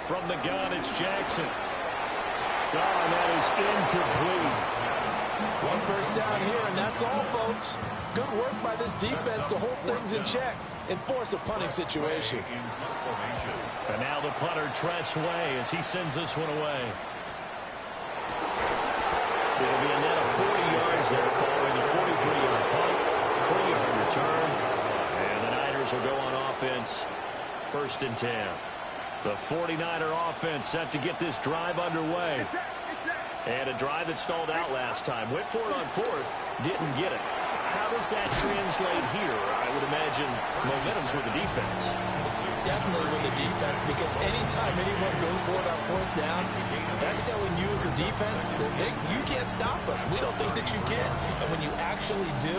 From the gun, it's Jackson. Oh, and that is incomplete. 1 first down here, and that's all, folks. Good work by this defense to hold things in check and force a punting situation. And now the punter, Tress Way, as he sends this one away. It'll be a net of 40 yards there following a 43-yard punt, 3-yard return. And the Niners will go on offense, 1st and 10. The 49er offense set to get this drive underway. And a drive that stalled out last time. Went for it on 4th, didn't get it. How does that translate here? I would imagine momentum's with the defense. Definitely with the defense, because anytime anyone goes for it on 4th down, that's telling you as a defense that you can't stop us. We don't think that you can. And when you actually do,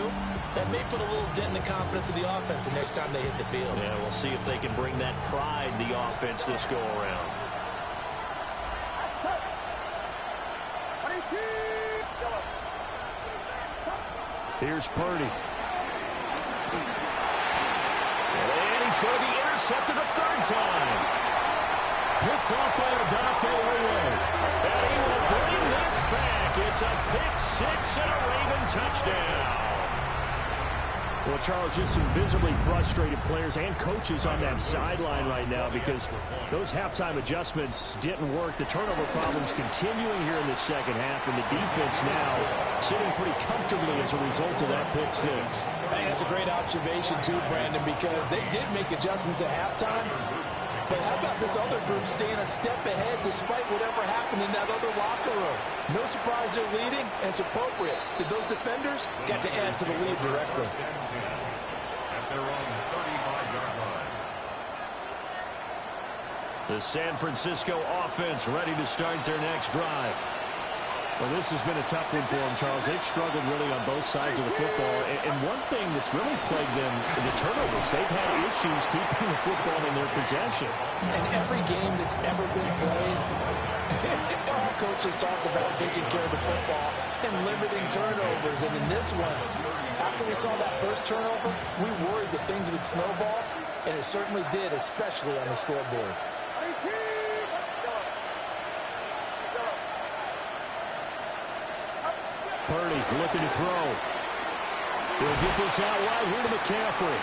that may put a little dent in the confidence of the offense the next time they hit the field. Yeah, we'll see if they can bring that pride in the offense this go around. Here's Purdy. And he's going to be intercepted a 3rd time. Picked off by Odafe Oweh. And he will bring this back. It's a pick 6 and a Raven touchdown. Well, Charles, just some visibly frustrated players and coaches on that sideline right now because those halftime adjustments didn't work. The turnover problems continuing here in the 2nd half, and the defense now sitting pretty comfortably as a result of that pick 6. I think that's a great observation, too, Brandon, because they did make adjustments at halftime. But how about this other group staying a step ahead despite whatever happened in that other locker room? No surprise they're leading, and it's appropriate that those defenders got to add to the lead directly. At their own 35-yard line. The San Francisco offense ready to start their next drive. Well, this has been a tough one for them, Charles. They've struggled really on both sides of the football. And one thing that's really plagued them in the turnovers, they've had issues keeping the football in their possession. In every game that's ever been played, all coaches talk about taking care of the football and limiting turnovers. And in this one, after we saw that first turnover, we worried that things would snowball, and it certainly did, especially on the scoreboard. Purdy looking to throw. He'll get this out wide here to McCaffrey.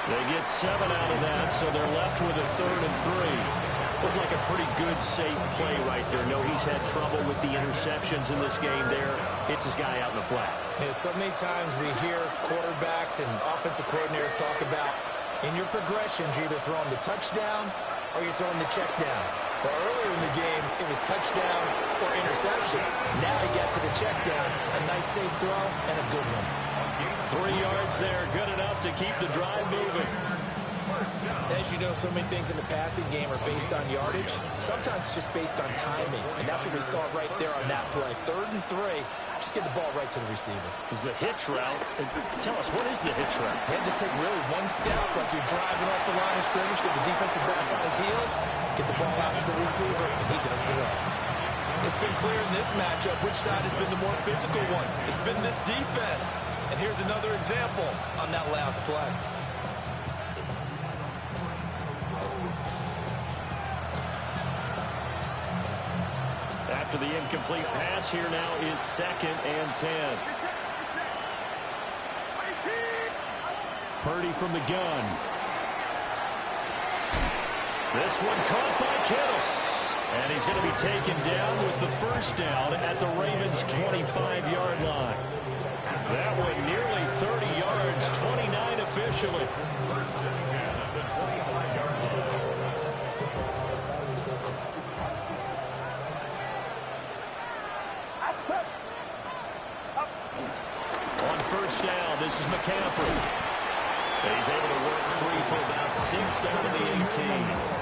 They get 7 out of that, so they're left with a 3rd and 3. Looked like a pretty good, safe play right there. No, he's had trouble with the interceptions in this game there. Hits his guy out in the flat. Yeah, so many times we hear quarterbacks and offensive coordinators talk about in your progressions, you're either throwing the touchdown or you're throwing the check down. But earlier in the game, it was touchdown or interception. Now he got to the check down. A nice safe throw and a good one. 3 yards there, good enough to keep the drive moving. As you know, so many things in the passing game are based on yardage. Sometimes it's just based on timing, and that's what we saw right there on that play. 3rd and 3, just get the ball right to the receiver. Is the hitch route. Tell us, what is the hitch route? Yeah, just take really one step, like you're driving off the line of scrimmage, get the defensive back on his heels, get the ball out to the receiver, and he does the rest. It's been clear in this matchup which side has been the more physical one. It's been this defense. And here's another example on that last play. After the incomplete pass, here now is 2nd and 10. Purdy from the gun. This one caught by Kittle. And he's going to be taken down with the 1st down at the Ravens' 25-yard line. That one nearly 30 yards, 29 officially. On 1st down, this is McCaffrey. He's able to work free for about 6 down to the 18.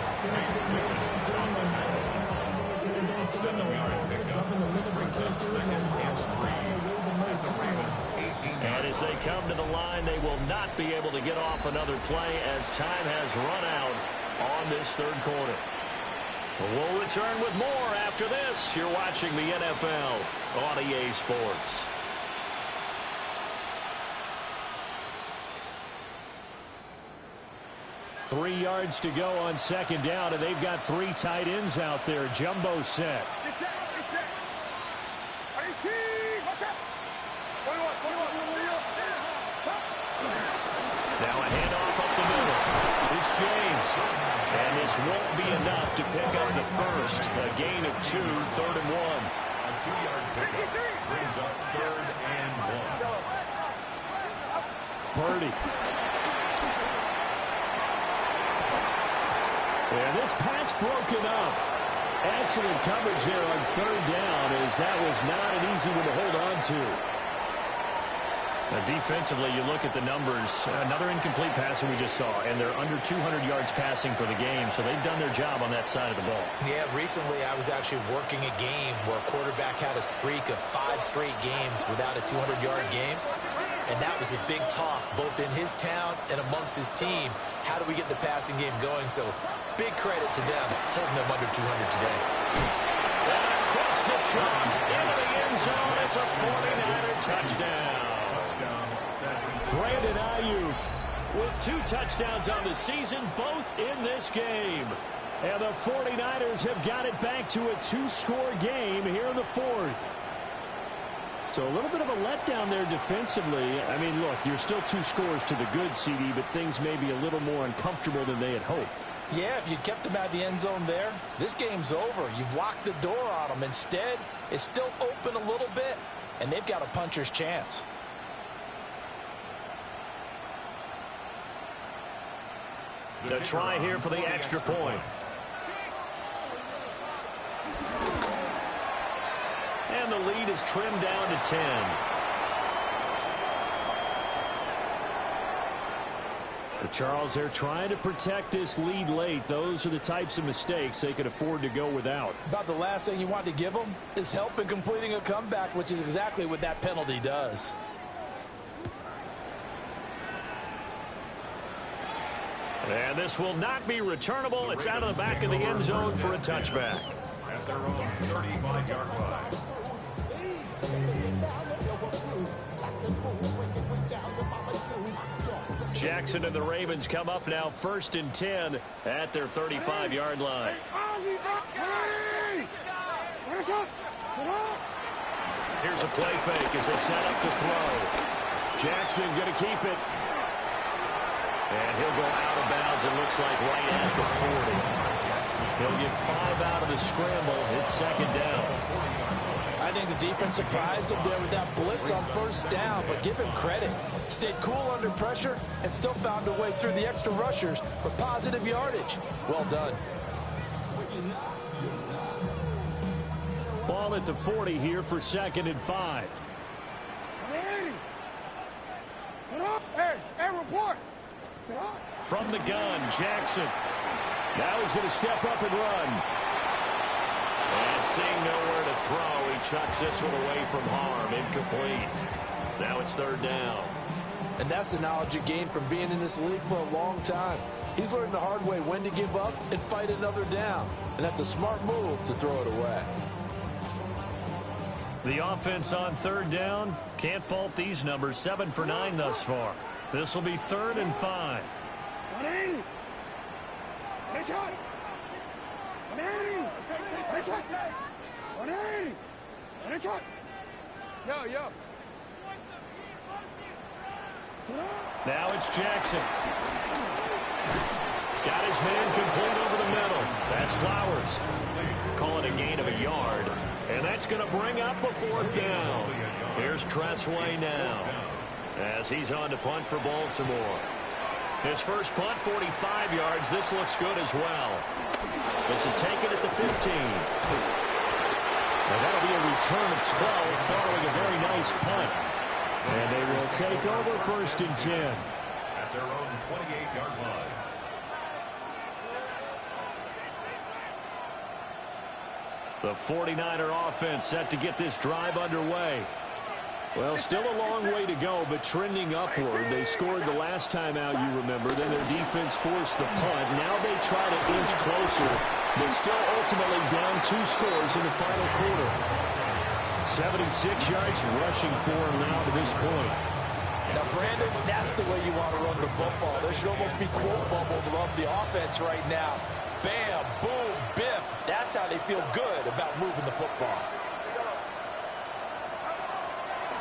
7-yard pickup. Brings up 2nd and 3 at the Ravens 18. And as they come to the line, they will not be able to get off another play as time has run out on this 3rd quarter. We'll return with more after this. You're watching the NFL on EA Sports. Three yards to go on 2nd down, and they've got 3 tight ends out there. Jumbo set. Now a handoff up the middle. It's James. And this won't be enough to pick up the 1st. A gain of 2, 3rd and 1. A 2-yard pickup brings up 3rd and 1. Purdy. And this pass broken up. Excellent coverage there on 3rd down, as that was not an easy one to hold on to. Defensively, you look at the numbers. Another incomplete passer we just saw, and they're under 200 yards passing for the game, so they've done their job on that side of the ball. Yeah, recently I was actually working a game where a quarterback had a streak of 5 straight games without a 200-yard game, and that was a big talk both in his town and amongst his team. How do we get the passing game going? So big credit to them holding them under 200 today. And across the chalk into the end zone, it's a 49er touchdown. Brandon Ayuk With 2 touchdowns on the season, both in this game. And the 49ers have got it back to a 2-score game here in the 4th. So a little bit of a letdown there defensively. I mean, look, you're still 2 scores to the good, CD, but things may be a little more uncomfortable than they had hoped. Yeah, if you'd kept them out of the end zone there, this game's over. You've locked the door on them. Instead, it's still open a little bit, and they've got a puncher's chance. The try here for the extra point. And the lead is trimmed down to 10. Charles, they're trying to protect this lead late. Those are the types of mistakes they could afford to go without. About the last thing you want to give them is help in completing a comeback, which is exactly what that penalty does. And this will not be returnable. It's out of the back of the end zone for a touchback. At their own 35-yard line. Jackson and the Ravens come up now 1st and 10 at their 35-yard line. Here's a play fake as they set up to throw. Jackson going to keep it. And he'll go out of bounds, it looks like, right at the 40. He'll get 5 out of the scramble. It's second down. I think the defense surprised him there with that blitz on first down, but give him credit. Stayed cool under pressure and still found a way through the extra rushers for positive yardage. Well done. Ball at the 40 here for 2nd and 5. Hey, report. From the gun, Jackson. Now he's going to step up and run. And seeing nowhere to throw, he chucks this one away from harm. Incomplete. Now it's 3rd down. And that's the knowledge you gain from being in this league for a long time. He's learned the hard way when to give up and fight another down. And that's a smart move to throw it away. The offense on 3rd down. Can't fault these numbers. 7 for 9 thus far. This will be 3rd and 5. Yo. Now it's Jackson. Got his man complete over the middle. That's Flowers. Call it a gain of a yard. And that's going to bring up a 4th down. Here's Tressway now, as he's on to punt for Baltimore. His first punt, 45 yards. This looks good as well. This is taken at the 15. Now that'll be a return of 12 following a very nice punt. And they will take over 1st and 10. At their own 28-yard line. The 49er offense set to get this drive underway. Well, still a long way to go, but trending upward. They scored the last time out, you remember. Then their defense forced the punt. Now they try to inch closer, but still ultimately down 2 scores in the final quarter. 76 yards rushing for him now to this point. Now, Brandon, that's the way you want to run the football. There should almost be quote bubbles above the offense right now. Bam, boom, biff. That's how they feel good about moving the football.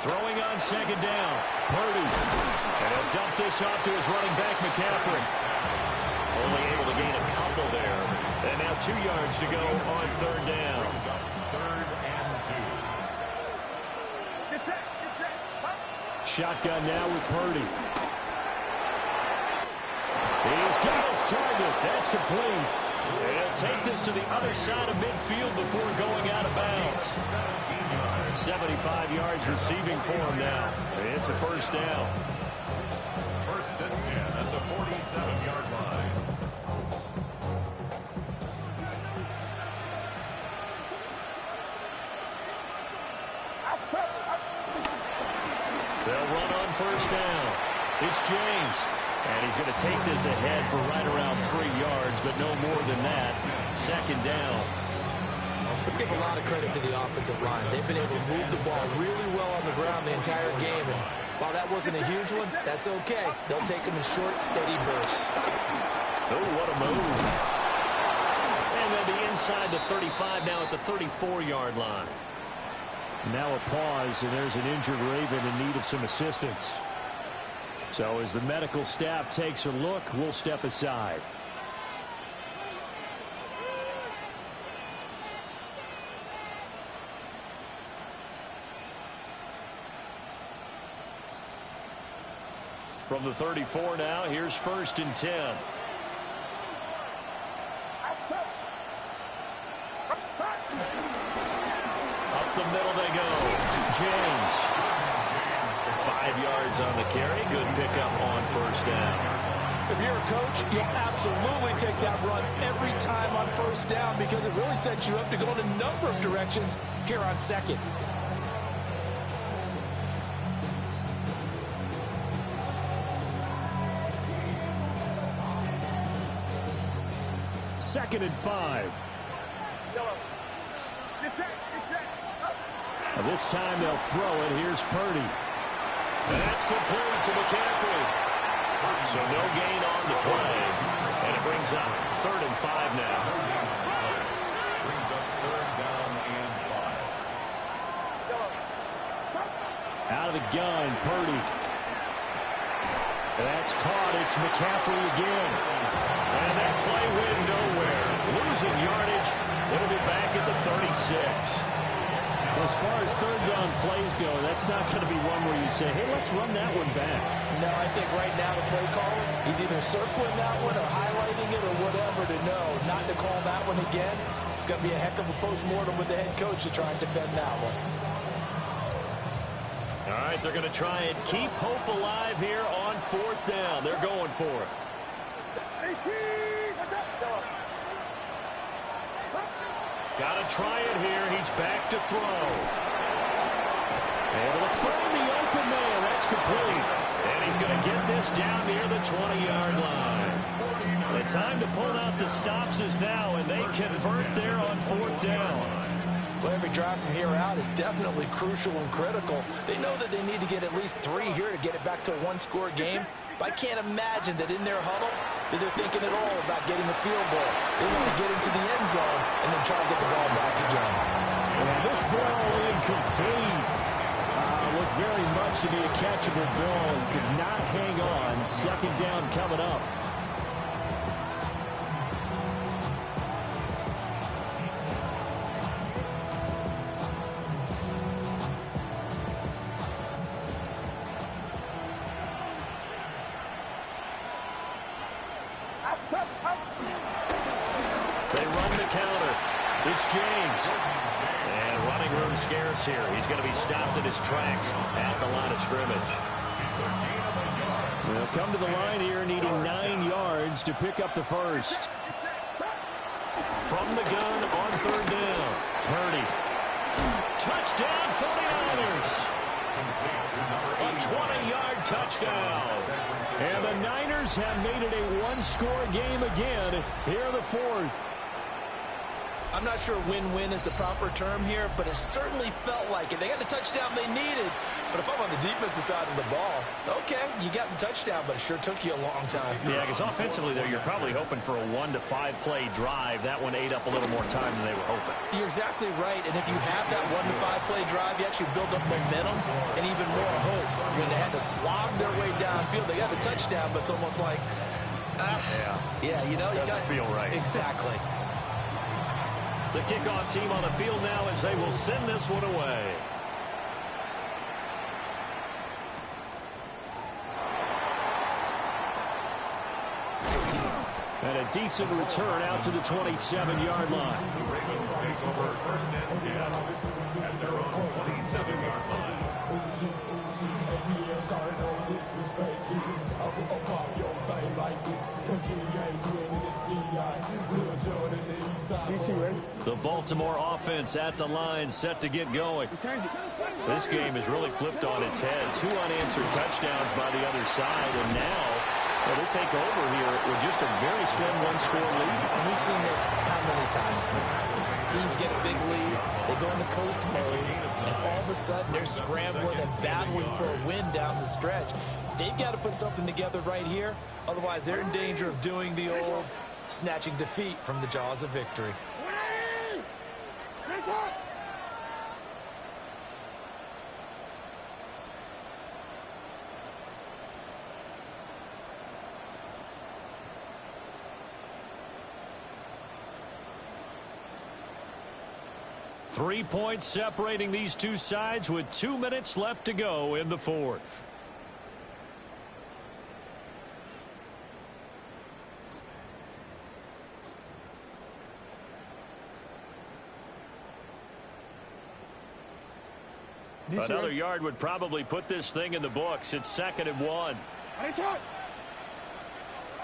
Throwing on 2nd down. Purdy. And he'll dump this off to his running back, McCaffrey. Only able to gain a couple there. And now 2 yards to go on 3rd down. 3rd and 2. Shotgun now with Purdy. He's got his target. That's complete. And he'll take this to the other side of midfield before going out of bounds. 75 yards receiving for him now. It's a 1st down. 1st and 10 at the 47-yard line. They'll run on 1st down. It's James. And he's going to take this ahead for right around 3 yards, but no more than that. 2nd down. Let's give a lot of credit to the offensive line. They've been able to move the ball really well on the ground the entire game. And while that wasn't a huge one, that's okay. They'll take them in short, steady bursts. Oh, what a move. And they'll be inside the 35 now at the 34-yard line. Now a pause, and there's an injured Raven in need of some assistance. So as the medical staff takes a look, we'll step aside. From the 34 now, here's 1st and 10. Up the middle they go. James. 5 yards on the carry. Good pickup on 1st down. If you're a coach, you'll absolutely take that run every time on 1st down because it really sets you up to go in a number of directions here on 2nd. Second and 5. Now this time they'll throw it. Here's Purdy. That's complete to McCaffrey. So no gain on the play. And it brings up 3rd and 5 now. Brings up 3rd down and 5. Out of the gun, Purdy. That's caught. It's McCaffrey again. And that play went nowhere. Losing yardage. It'll be back at the 36. Well, as far as third down plays go, that's not going to be one where you say, hey, let's run that one back. No, I think right now the play caller, he's either circling that one or highlighting it or whatever to know not to call that one again. It's going to be a heck of a postmortem with the head coach to try and defend that one. All right, they're going to try and keep hope alive here on fourth down. They're going for it. Got to try it here. He's back to throw. Able to find the open man. That's complete. And he's going to get this down near the 20-yard line. The time to pull out the stops is now, and they convert there on fourth down. Well, every drive from here out is definitely crucial and critical. They know that they need to get at least 3 here to get it back to a one-score game. But I can't imagine that in their huddle that they're thinking at all about getting a field goal. They want to get into the end zone and then try to get the ball back again. And this ball incomplete. Looked very much to be a catchable ball. Could not hang on. Second down coming up. They run the counter. It's James. And running room scarce here. He's going to be stopped in his tracks at the line of scrimmage. They'll come to the line here needing 9 yards to pick up the first. From the gun on third down. Purdy. Touchdown 49ers. A 20-yard touchdown. And the Niners have made it a one-score game again here in the fourth. I'm not sure win-win is the proper term here, but it certainly felt like it. They got the touchdown they needed, but if I'm on the defensive side of the ball, okay, you got the touchdown, but it sure took you a long time. Yeah, because offensively, though, you're probably hoping for a 1 to 5 play drive. That one ate up a little more time than they were hoping. You're exactly right, and if you have that 1 to 5 play drive, you actually build up momentum and even more hope. When they had to slog their way downfield, they got the touchdown, but it's almost like, yeah, you know, you doesn't feel right. Exactly. The kickoff team on the field now as they will send this one away. And a decent return out to the 27-yard line. The Ravens take over first and 10 at their own 27-yard line. The Baltimore offense at the line, set to get going. This game has really flipped on its head. 2 unanswered touchdowns by the other side, and now they take over here with just a very slim one-score lead. And we've seen this how many times now? Teams get a big lead, they go into coast mode, and all of a sudden they're scrambling and battling for a win down the stretch. They've got to put something together right here, otherwise they're in danger of doing the old snatching defeat from the jaws of victory. 3 points separating these two sides with 2 minutes left to go in the fourth. Another yard would probably put this thing in the books. It's 2nd and 1.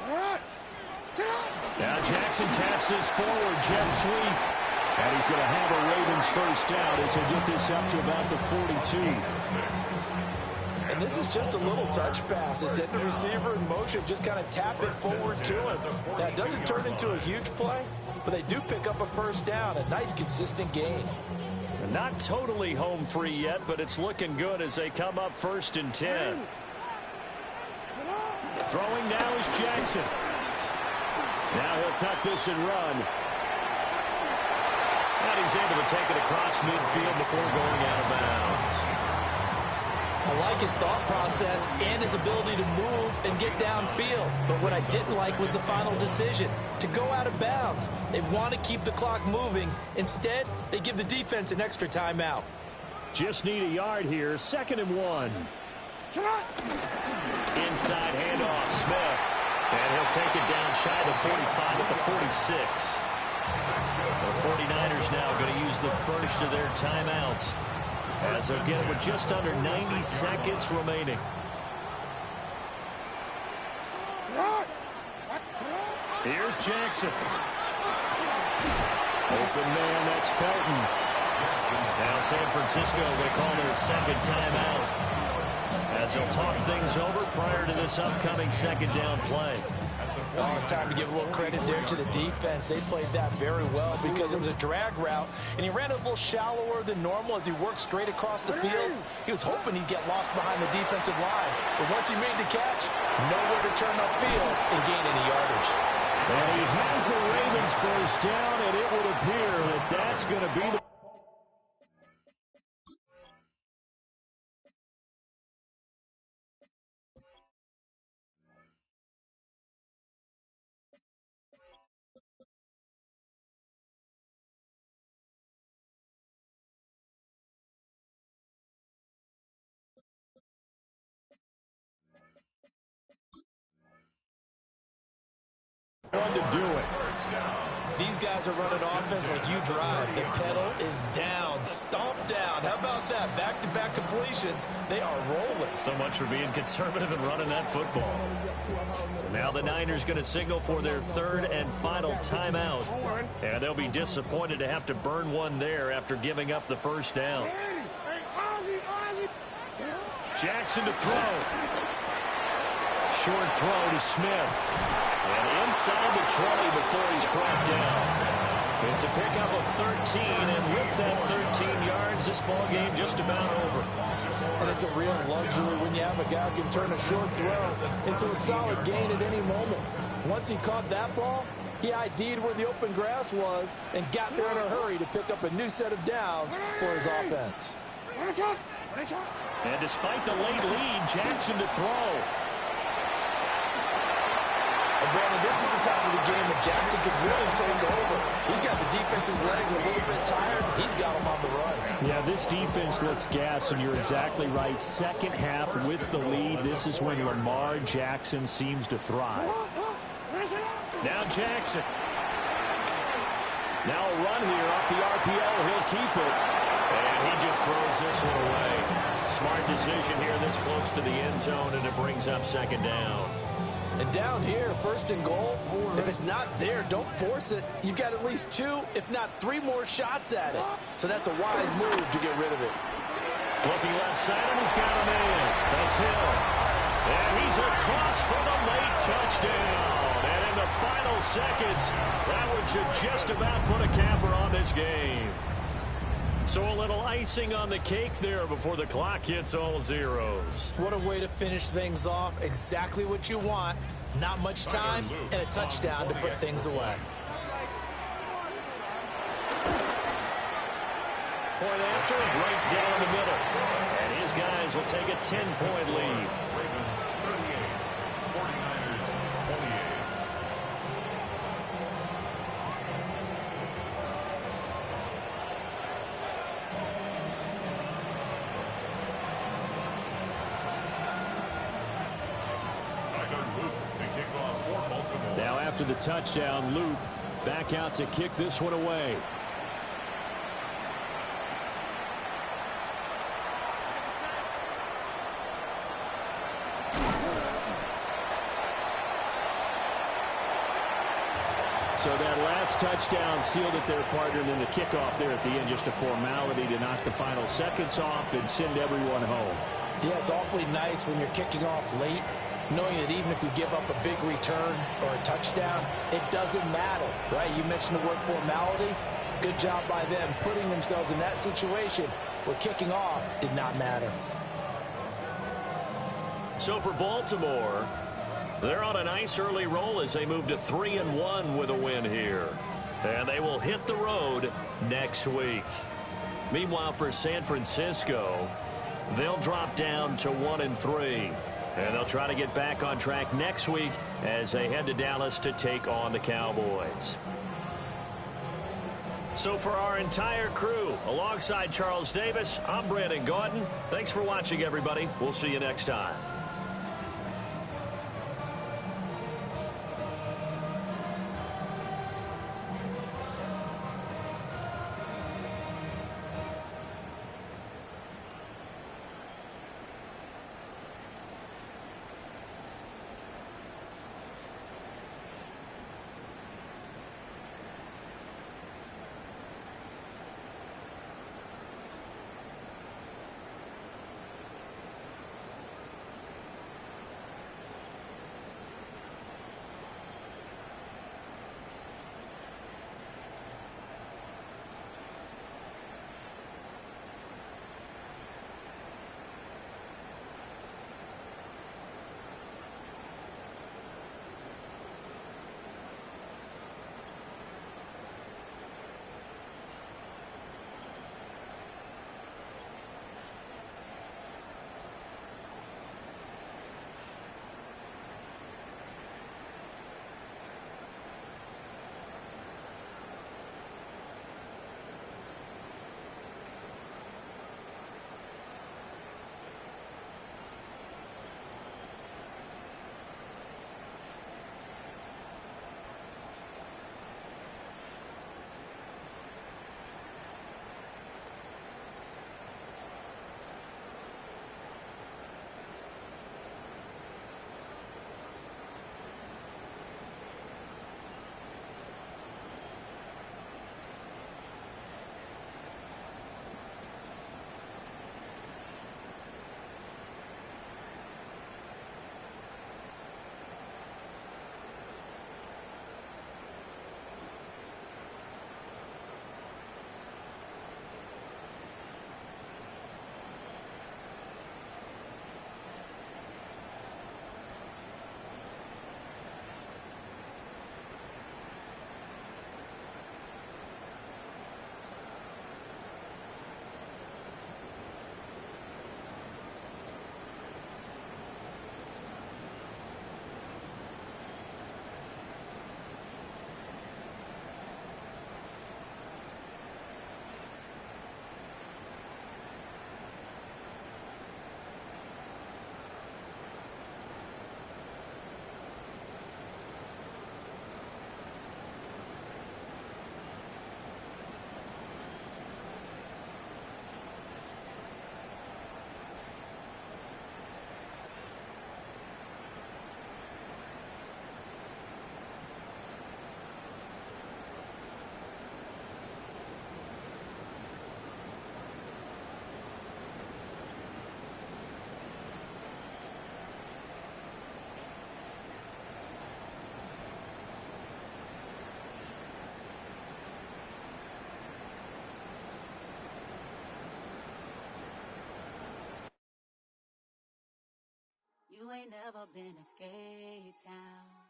Now Jackson taps this forward jet sweep. And he's going to have a Ravens first down as he'll get this up to about the 42. And this is just a little touch pass. They set the receiver in motion, just kind of tap it forward to him. Now, it doesn't turn into a huge play, but they do pick up a first down. A nice, consistent gain. Not totally home free yet, but it's looking good as they come up 1st and 10. Throwing now is Jackson. Now he'll tuck this and run. And he's able to take it across midfield before going out of bounds. I like his thought process and his ability to move and get downfield. But what I didn't like was the final decision, to go out of bounds. They want to keep the clock moving. Instead, they give the defense an extra timeout. Just need a yard here. 2nd and 1. Inside handoff, Smith. And he'll take it down shy of the 45 at the 46. The 49ers now going to use the first of their timeouts, as they'll get it with just under 90 seconds remaining. Here's Jackson. Open man, that's Felton. Now San Francisco going to call their second timeout, as they'll talk things over prior to this upcoming second down play. Oh, it's time to give a little credit there to the defense. They played that very well because it was a drag route, and he ran it a little shallower than normal as he worked straight across the field. He was hoping he'd get lost behind the defensive line. But once he made the catch, nowhere to turn upfield and gain any yardage. And he has the Ravens first down, and it would appear that that's going to be the... to do it. These guys are running offense like you drive. The pedal is down, stomped down. How about that? Back-to-back completions. They are rolling. So much for being conservative and running that football. Now the Niners going to signal for their third and final timeout. And they'll be disappointed to have to burn one there after giving up the first down. Jackson to throw. Short throw to Smith. And inside the 20 before he's brought down. It's a pickup of 13, and with that 13 yards, this ball game just about over. And it's a real luxury when you have a guy who can turn a short throw into a solid gain at any moment. Once he caught that ball, he ID'd where the open grass was and got there in a hurry to pick up a new set of downs for his offense. And despite the late lead, Jackson to throw. And Brandon, this is the time of the game that Jackson could really take over. He's got the defense's legs a little bit tired. He's got them on the run. Yeah, this defense looks gassed, and you're exactly right. Second half with the lead, this is when Lamar Jackson seems to thrive. Now Jackson. Now a run here off the RPO. He'll keep it. And he just throws this one away. Smart decision here this close to the end zone, and it brings up second down. And down here, first and goal, if it's not there, don't force it. You've got at least 2, if not 3 more shots at it. So that's a wise move to get rid of it. Looking left side, and he's got him in. That's Hill. And he's across for the late touchdown. And in the final seconds, that one should just about put a capper on this game. So a little icing on the cake there before the clock hits all zeros. What a way to finish things off. Exactly what you want. Not much time and a touchdown to put things away. Point after, right down the middle. And his guys will take a 10-point lead. Ravens 38, 49ers 28. Now after the touchdown, Luke back out to kick this one away. So that last touchdown sealed it their partner, and then the kickoff there at the end, just a formality to knock the final seconds off and send everyone home. Yeah, it's awfully nice when you're kicking off late, knowing that even if you give up a big return or a touchdown, it doesn't matter, right? You mentioned the word formality. Good job by them putting themselves in that situation where kicking off did not matter. So for Baltimore, they're on a nice early roll as they move to 3-1 with a win here. And they will hit the road next week. Meanwhile, for San Francisco, They'll drop down to 1-3. And they'll try to get back on track next week as they head to Dallas to take on the Cowboys. So for our entire crew, alongside Charles Davis, I'm Brandon Gaudin. Thanks for watching, everybody. We'll see you next time. You ain't never been escape town.